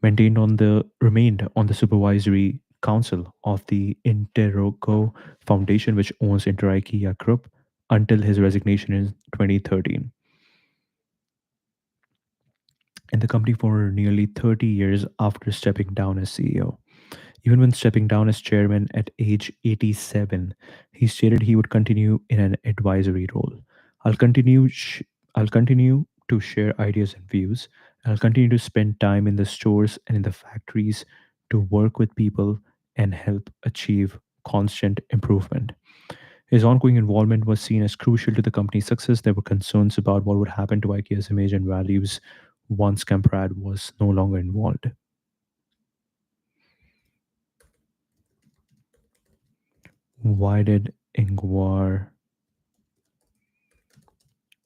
Remained on the supervisory council of the Interrogo Foundation, which owns Inter IKEA Group, until his resignation in 2013. In the company for nearly 30 years after stepping down as CEO. Even when stepping down as chairman at age 87, he stated he would continue in an advisory role. I'll continue sh- I'll continue to share ideas and views. I'll continue to spend time in the stores and in the factories to work with people and help achieve constant improvement. His ongoing involvement was seen as crucial to the company's success. There were concerns about what would happen to IKEA's image and values once Kamprad was no longer involved. Why did Ingvar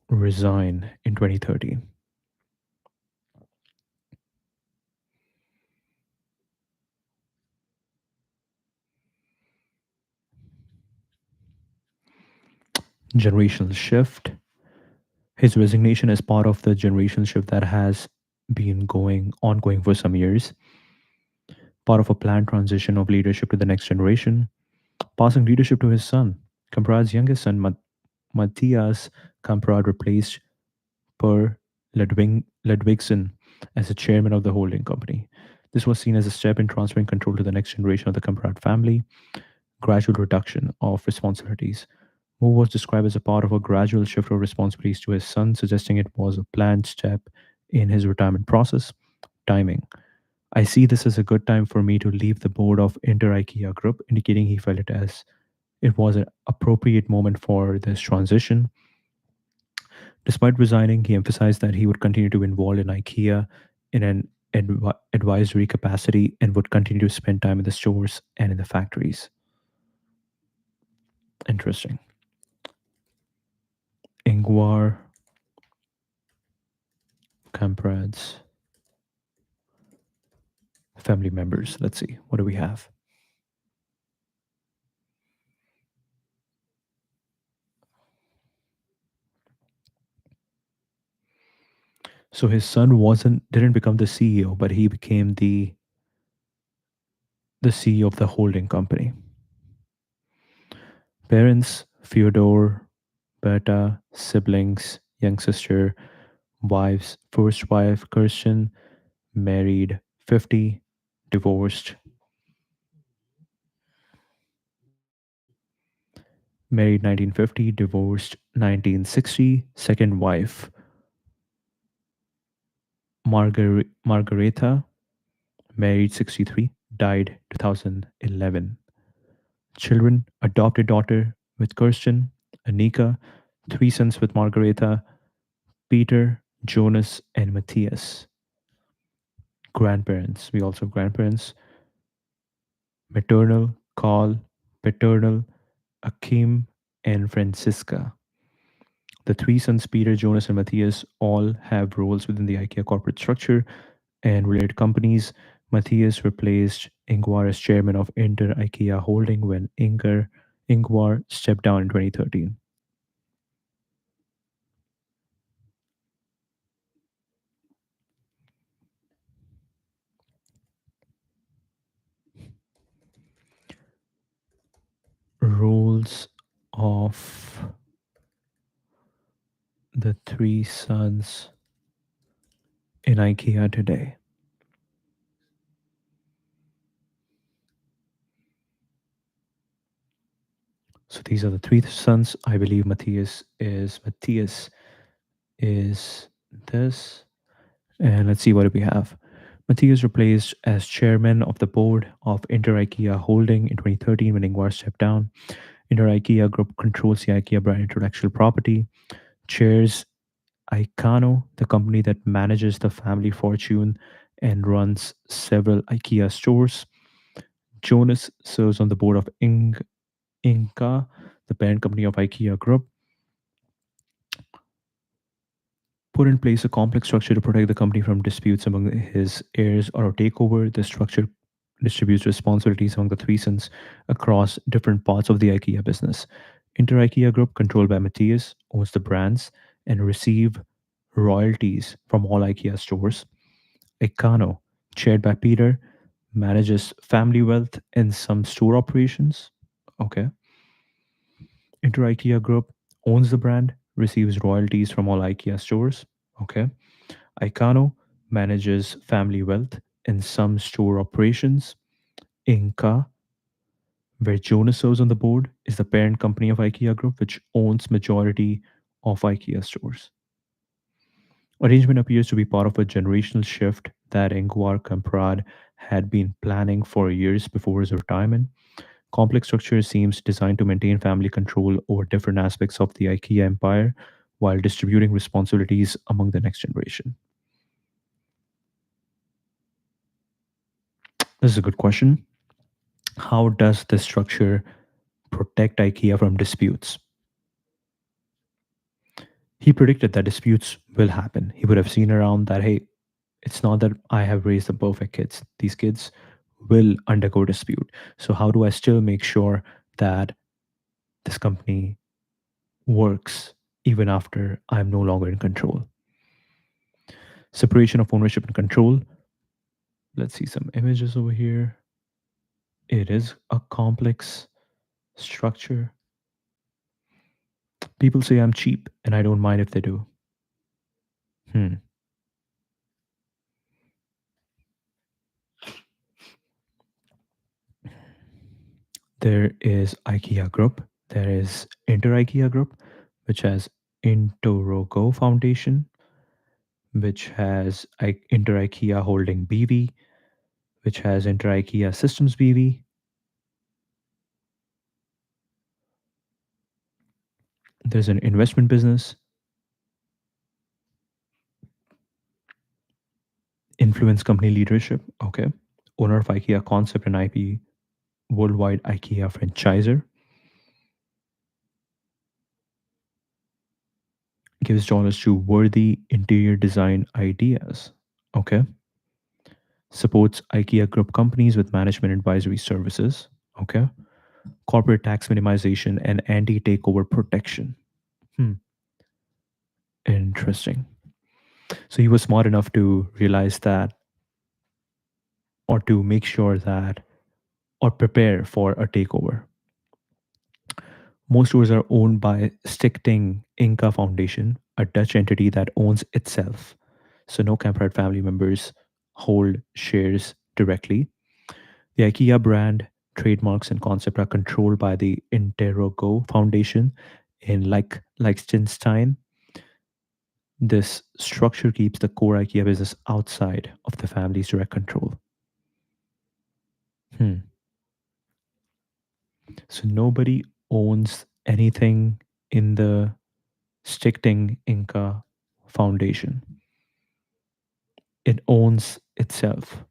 resign in 2013? Generational shift. His resignation is part of the generational shift that has been going ongoing for some years, part of a planned transition of leadership to the next generation, passing leadership to his son. Kamprad's youngest son, Matthias Kamprad, replaced Per Ludvigsen as the chairman of the holding company. This was seen as a step in transferring control to the next generation of the Kamprad family, gradual reduction of responsibilities. Move was described as a part of a gradual shift of responsibilities to his son, suggesting it was a planned step in his retirement process. Timing. I see this as a good time for me to leave the board of Inter IKEA Group, indicating he felt it was an appropriate moment for this transition. Despite resigning, he emphasized that he would continue to involve in IKEA in an advisory capacity and would continue to spend time in the stores and in the factories. Interesting. Ingvar Kamprad's family members. Let's see. What do we have? So his son wasn't didn't become the CEO, but he became the CEO of the holding company. Parents: Fyodor, Berta, siblings, young sister, wives. First wife Kirsten, married 50, divorced, married 1950, divorced 1960. Second wife Margaretha, married 63, died 2011. Children: adopted daughter with Kirsten, Anika, three sons with Margaretha, Peter, Jonas, and Matthias. Grandparents. We also have grandparents. maternal, Carl, paternal, Akim, and Francisca. The three sons, Peter, Jonas, and Matthias, all have roles within the IKEA corporate structure and related companies. Matthias replaced Ingvar as chairman of Inter IKEA Holding when Ingvar stepped down in 2013. Roles of the three sons in IKEA today. So these are the three sons. I believe Matthias is this. And let's see what we have. Matthias replaced as chairman of the board of Inter IKEA Holding in 2013 when Ingvar stepped down. Inter IKEA Group controls the IKEA brand intellectual property, chairs Icano, the company that manages the family fortune and runs several IKEA stores. Jonas serves on the board of Inca, the parent company of IKEA Group, put in place a complex structure to protect the company from disputes among his heirs or a takeover. The structure distributes responsibilities among the three sons across different parts of the IKEA business. Inter IKEA Group, controlled by Matthias, owns the brands and receive royalties from all IKEA stores. Ecano, chaired by Peter, manages family wealth and some store operations. Okay. Inter IKEA Group owns the brand, receives royalties from all IKEA stores. Okay. Icano manages family wealth and some store operations. Inca, where Jonas serves on the board, is the parent company of IKEA Group, which owns majority of IKEA stores. Arrangement appears to be part of a generational shift that Ingvar Kamprad had been planning for years before his retirement. Complex structure seems designed to maintain family control over different aspects of the IKEA empire while distributing responsibilities among the next generation. This is a good question. How does this structure protect IKEA from disputes? He predicted that disputes will happen. He would have seen around that, hey, it's not that I have raised the perfect kids. These kids will undergo dispute. So, how do I still make sure that this company works even after I'm no longer in control? Separation of ownership and control. Let's see some images over here. It is a complex structure. People say I'm cheap, and I don't mind if they do. Hmm. There is IKEA Group. There is Inter IKEA Group, which has Intorogo Foundation, which has Inter IKEA Holding BV, which has Inter IKEA Systems BV. There's an investment business, influence company leadership. Okay. Owner of IKEA Concept and IP, worldwide IKEA franchisor, gives dollars to worthy interior design ideas. Okay. Supports IKEA group companies with management advisory services. Okay. Corporate tax minimization and anti takeover protection. Hmm. Interesting. So he was smart enough to realize that, or to make sure that, or prepare for a takeover. Most stores are owned by Stichting Inca Foundation, a Dutch entity that owns itself. So no Camprad family members hold shares directly. The IKEA brand, trademarks, and concept are controlled by the Interogo Foundation in Liechtenstein. This structure keeps the core IKEA business outside of the family's direct control. Hmm. So nobody owns anything in the Stichting Inca Foundation. It owns itself.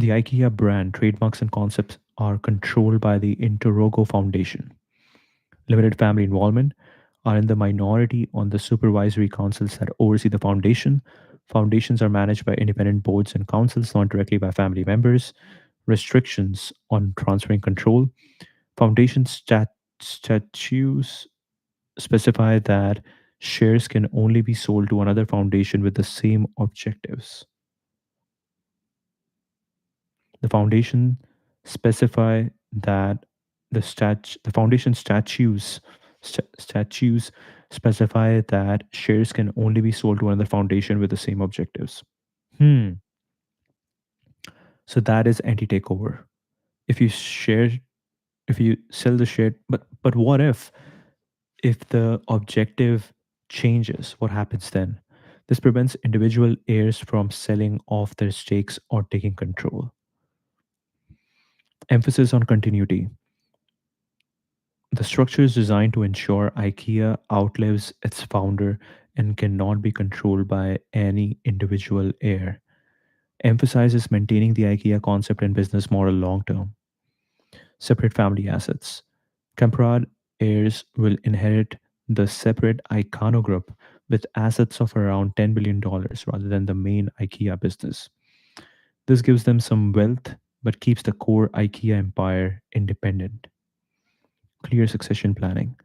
The IKEA brand, trademarks, and concepts are controlled by the Interrogo Foundation. Limited family involvement are in the minority on the supervisory councils that oversee the foundation. Foundations are managed by independent boards and councils, not directly by family members. Restrictions on transferring control. Foundation statutes specify that shares can only be sold to another foundation with the same objectives. The foundation specify that the foundation statutes specify that shares can only be sold to another foundation with the same objectives. Hmm. So that is anti-takeover. If you share, if you sell the share, but what if the objective changes? What happens then? This prevents individual heirs from selling off their stakes or taking control. Emphasis on continuity. The structure is designed to ensure IKEA outlives its founder and cannot be controlled by any individual heir. Emphasizes maintaining the IKEA concept and business model long term. Separate family assets. Kamprad heirs will inherit the separate Icano Group with assets of around $10 billion rather than the main IKEA business. This gives them some wealth but keeps the core IKEA empire independent. Clear succession planning.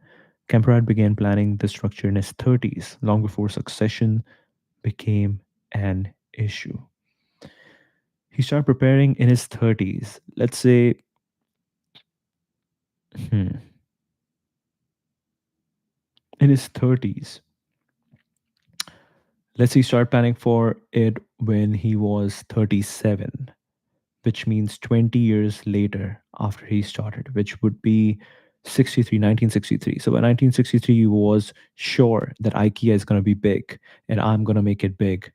Kamprad began planning the structure in his 30s, long before succession became an issue. He started preparing in his 30s. Let's say, hmm, in his 30s. Let's say he started planning for it when he was 37, which means 20 years later after he started, which would be 1963. So by 1963, he was sure that IKEA is going to be big and I'm going to make it big.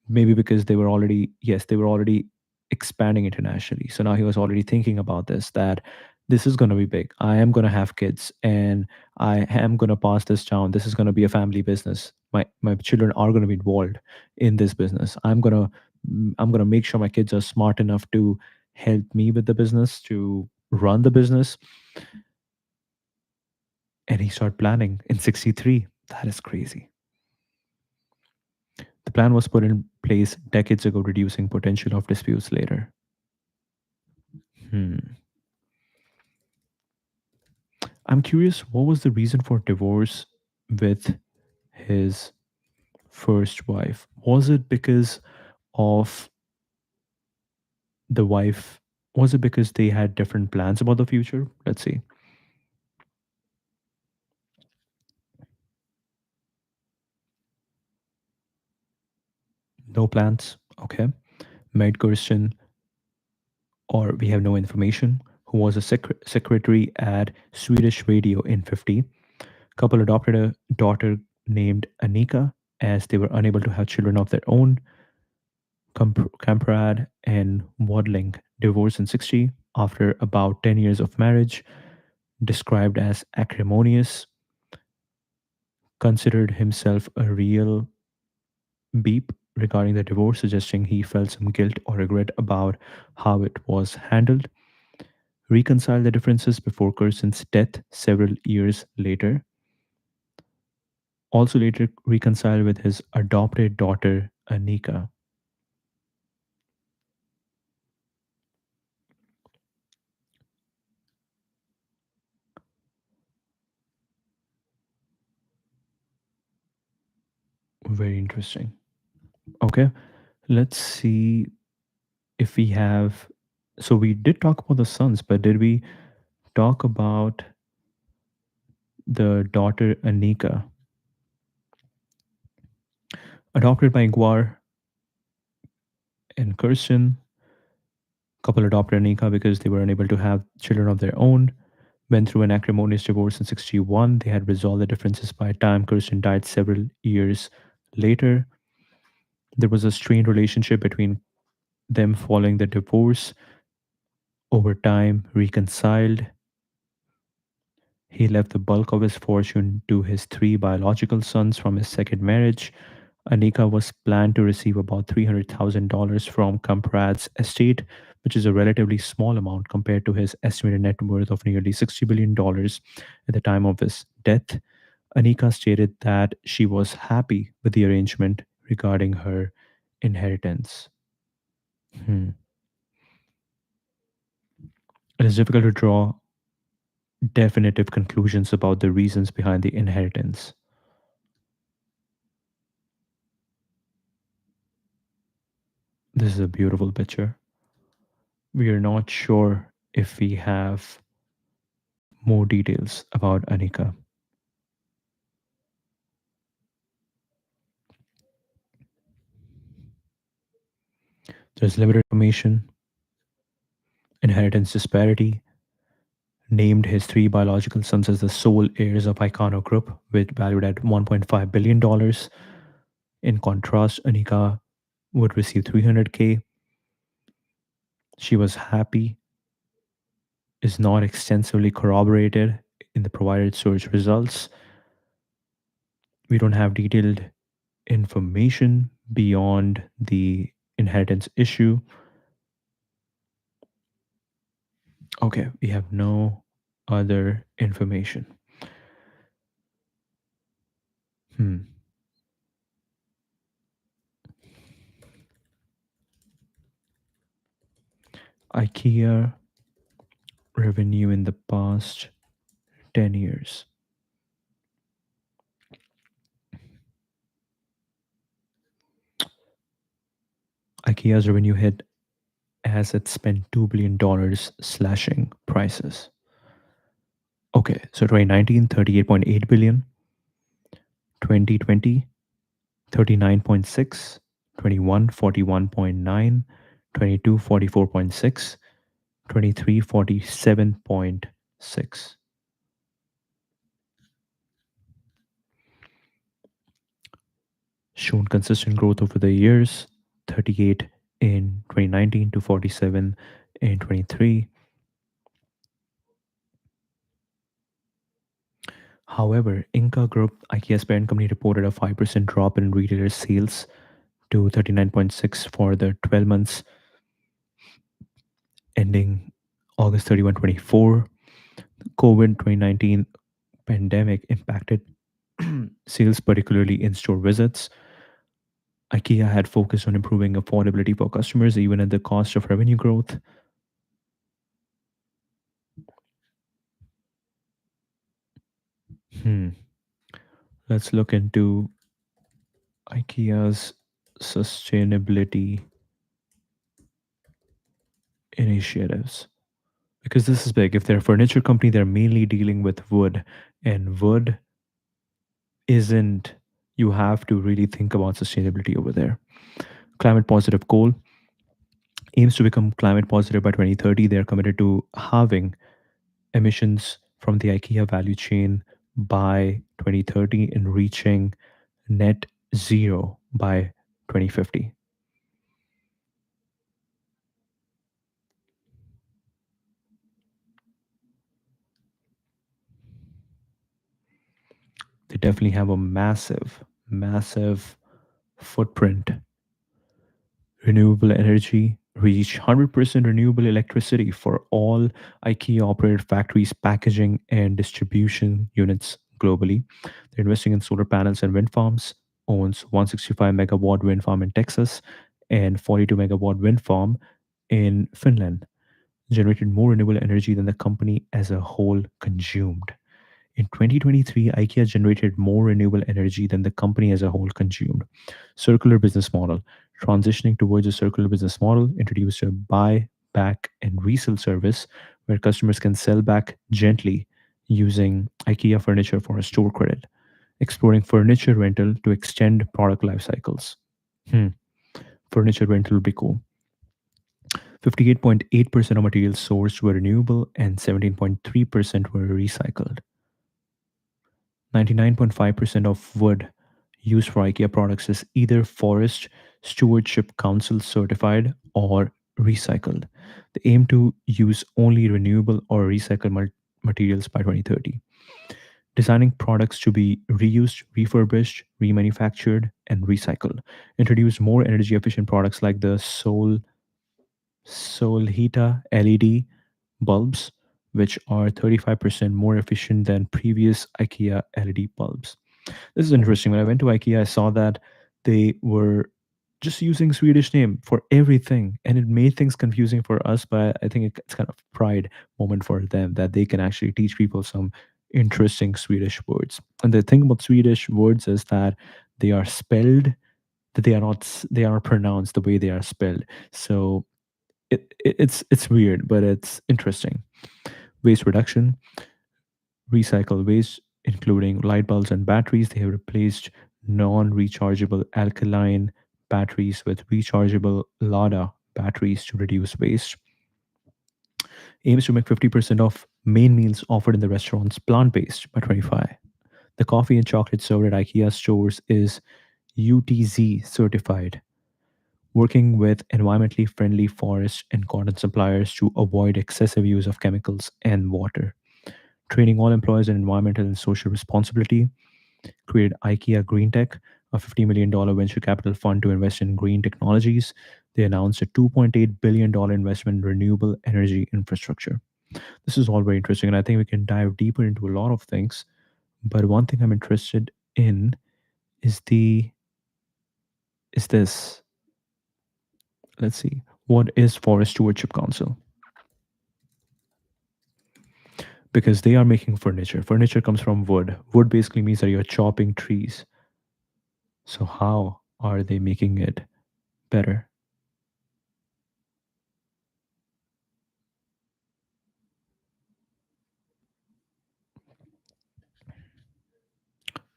Maybe because they were already, yes, they were already expanding internationally. So now he was already thinking about this, that this is going to be big. I am going to have kids and I am going to pass this down. This is going to be a family business. My children are going to be involved in this business. I'm going to make sure my kids are smart enough to help me with the business, to run the business. And he started planning in 63. That is crazy. The plan was put in place decades ago, reducing potential of disputes later. Hmm. I'm curious, what was the reason for divorce with his first wife? Was it because of the wife? Was it because they had different plans about the future? Let's see. No plans. Okay. Married Kirsten, or we have no information, who was a secretary at Swedish radio in 50. Couple adopted a daughter named Anika as they were unable to have children of their own. Camprad and Wadling divorced in 60 after about 10 years of marriage, described as acrimonious, considered himself a real beep regarding the divorce, suggesting he felt some guilt or regret about how it was handled, reconciled the differences before Kirsten's death several years later, also later reconciled with his adopted daughter, Anika. Very interesting. Okay, let's see if we have. So we did talk about the sons, but did we talk about the daughter Anika, adopted by Ingvar and Kirsten? Couple adopted Anika because they were unable to have children of their own. Went through an acrimonious divorce in 61. They had resolved the differences by the time Kirsten died several years later. There was a strained relationship between them following the divorce. Over time, reconciled. He left the bulk of his fortune to his three biological sons from his second marriage. Anika was planned to receive about $300,000 from Comprad's estate, which is a relatively small amount compared to his estimated net worth of nearly $60 billion at the time of his death. Anika stated that she was happy with the arrangement regarding her inheritance. Hmm. It is difficult to draw definitive conclusions about the reasons behind the inheritance. This is a beautiful picture. We are not sure if we have more details about Anika. There's limited information, inheritance disparity, named his three biological sons as the sole heirs of Icano Group, with valued at $1.5 billion. In contrast, Anika would receive 300K. She was happy, is not extensively corroborated in the provided search results. We don't have detailed information beyond the inheritance issue. Okay, we have no other information. Hmm. IKEA revenue in the past 10 years. IKEA's revenue hit as it spent $2 billion slashing prices. Okay, so 2019, 38.8 billion, 2020, 39.6, 21, 41.9, 22, 44.6, 23, 47.6. Shown consistent growth over the years, 38 in 2019 to 47 in 23. However, Inca Group, IKEA's parent company, reported a 5% drop in retailer sales to 39.6 for the 12 months ending August 31, 24. COVID 2019 pandemic impacted sales, particularly in store visits. IKEA had focused on improving affordability for customers, even at the cost of revenue growth. Hmm. Let's look into IKEA's sustainability initiatives. Because this is big. If they're a furniture company, they're mainly dealing with wood, and wood isn't, you have to really think about sustainability over there. Climate positive coal aims to become climate positive by 2030. They're committed to halving emissions from the IKEA value chain by 2030 and reaching net zero by 2050. They definitely have a massive, massive footprint. Renewable energy reached 100% renewable electricity for all IKEA operated factories, packaging, and distribution units globally. They're investing in solar panels and wind farms, owns 165 megawatt wind farm in Texas and 42 megawatt wind farm in Finland, generated more renewable energy than the company as a whole consumed. In 2023, IKEA generated more renewable energy than the company as a whole consumed. Circular business model. Transitioning towards a circular business model introduced a buy, back, and resell service where customers can sell back gently using IKEA furniture for a store credit. Exploring furniture rental to extend product life cycles. Hmm. Furniture rental would be cool. 58.8% of materials sourced were renewable and 17.3% were recycled. 99.5% of wood used for IKEA products is either Forest Stewardship Council certified or recycled. They aim to use only renewable or recycled materials by 2030. designing products to be reused, refurbished, remanufactured, and recycled. Introduce more energy efficient products like the Solhita LED bulbs, which are 35% more efficient than previous IKEA LED bulbs. This is interesting. When I went to IKEA, I saw that they were just using Swedish name for everything, and it made things confusing for us. But I think it's kind of pride moment for them that they can actually teach people some interesting Swedish words. And the thing about Swedish words is that they are spelled that they are not pronounced the way they are spelled. So it's weird, but it's interesting. Waste reduction, recycle waste, including light bulbs and batteries. They have replaced non-rechargeable alkaline batteries with rechargeable LADA batteries to reduce waste. Aims to make 50% of main meals offered in the restaurants plant-based by 25. The coffee and chocolate served at IKEA stores is UTZ certified, working with environmentally friendly forest and cotton suppliers to avoid excessive use of chemicals and water. Training all employees in environmental and social responsibility, created IKEA Green Tech, a $50 million venture capital fund to invest in green technologies. They announced a $2.8 billion investment in renewable energy infrastructure. This is all very interesting, and I think we can dive deeper into a lot of things. But one thing I'm interested in is the is this. Let's see. What is Forest Stewardship Council? Because they are making furniture. Furniture comes from wood. Wood basically means that you're chopping trees. So how are they making it better?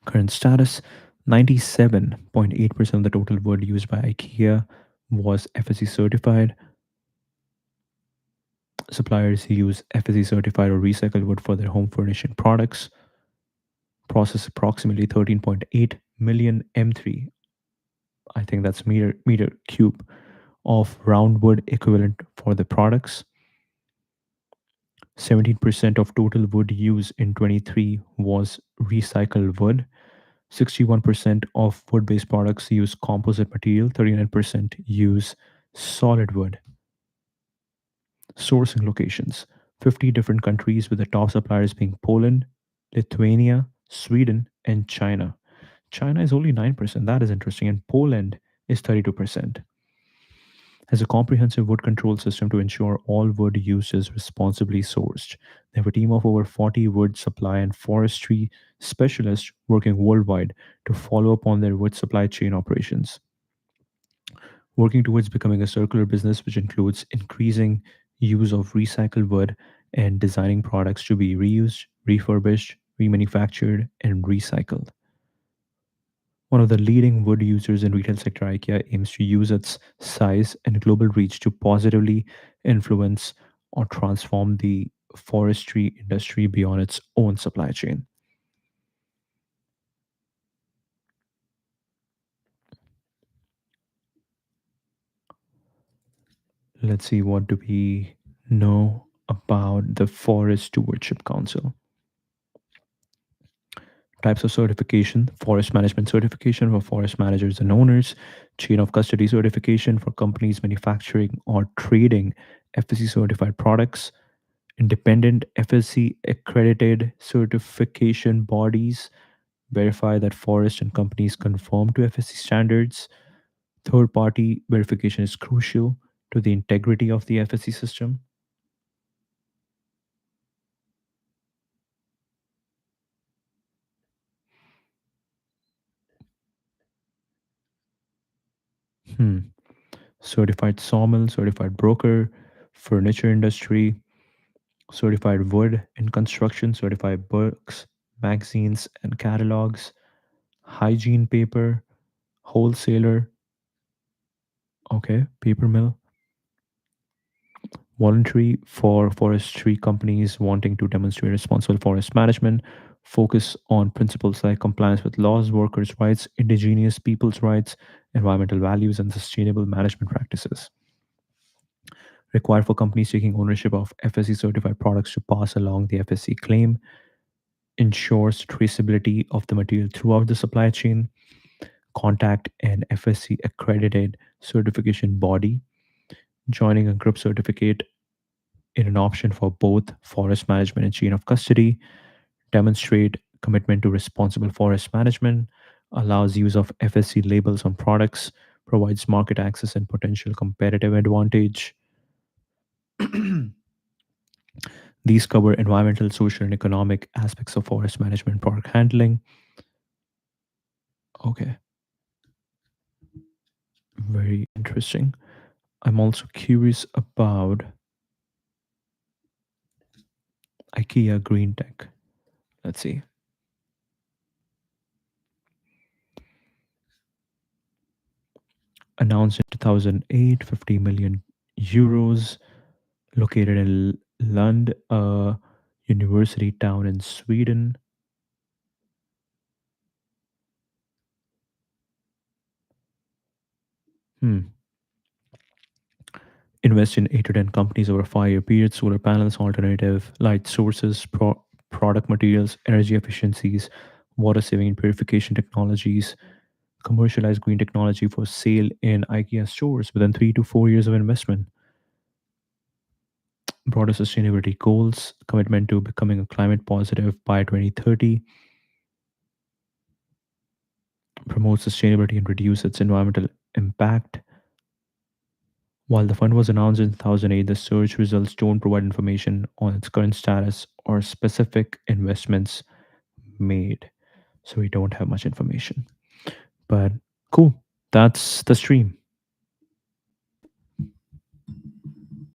Current status: 97.8% of the total wood used by IKEA was FSC certified. Suppliers use FSC certified or recycled wood for their home furnishing products. Process approximately 13.8 million M3, I think that's meter cube, of round wood equivalent for the products. 17% of total wood used in 23 was recycled wood. 61% of wood based products use composite material, 39% use solid wood. Sourcing locations: 50 different countries, with the top suppliers being Poland, Lithuania, Sweden, and China. China is only 9%. That is interesting. And Poland is 32%. Has a comprehensive wood control system to ensure all wood use is responsibly sourced. They have a team of over 40 wood supply and forestry specialists working worldwide to follow up on their wood supply chain operations, working towards becoming a circular business, which includes increasing use of recycled wood and designing products to be reused, refurbished, remanufactured, and recycled. One of the leading wood users in retail sector, IKEA aims to use its size and global reach to positively influence or transform the forestry industry beyond its own supply chain. Let's see, what do we know about the Forest Stewardship Council? Types of certification: forest management certification for forest managers and owners, chain of custody certification for companies manufacturing or trading FSC certified products, independent FSC accredited certification bodies verify that forests and companies conform to FSC standards. Third party verification is crucial to the integrity of the FSC system. Hmm. Certified sawmill, certified broker, furniture industry, certified wood and construction, certified books, magazines, and catalogs, hygiene paper, wholesaler, okay, paper mill, voluntary for forestry companies wanting to demonstrate responsible forest management, focus on principles like compliance with laws, workers' rights, indigenous peoples' rights, environmental values, and sustainable management practices. Required for companies taking ownership of FSC certified products to pass along the FSC claim. ensures traceability of the material throughout the supply chain. Contact an FSC accredited certification body. Joining a group certificate in an option for both forest management and chain of custody. Demonstrate commitment to responsible forest management. Allows use of FSC labels on products. Provides market access and potential competitive advantage. These cover environmental, social, and economic aspects of forest management product handling. Okay, very interesting. I'm also curious about IKEA Green Tech. Let's see. Announced in 2008, 50 million euros, located in Lund, a university town in Sweden. Hmm. Invest in 8 to 10 companies over a 5-year period, solar panels, alternative light sources, product materials, energy efficiencies, water saving and purification technologies, commercialize green technology for sale in IKEA stores within 3 to 4 years of investment. Broader sustainability goals, commitment to becoming a climate positive by 2030, promote sustainability and reduce its environmental impact. While the fund was announced in 2008, the search results don't provide information on its current status or specific investments made. So we don't have much information. But cool. That's the stream.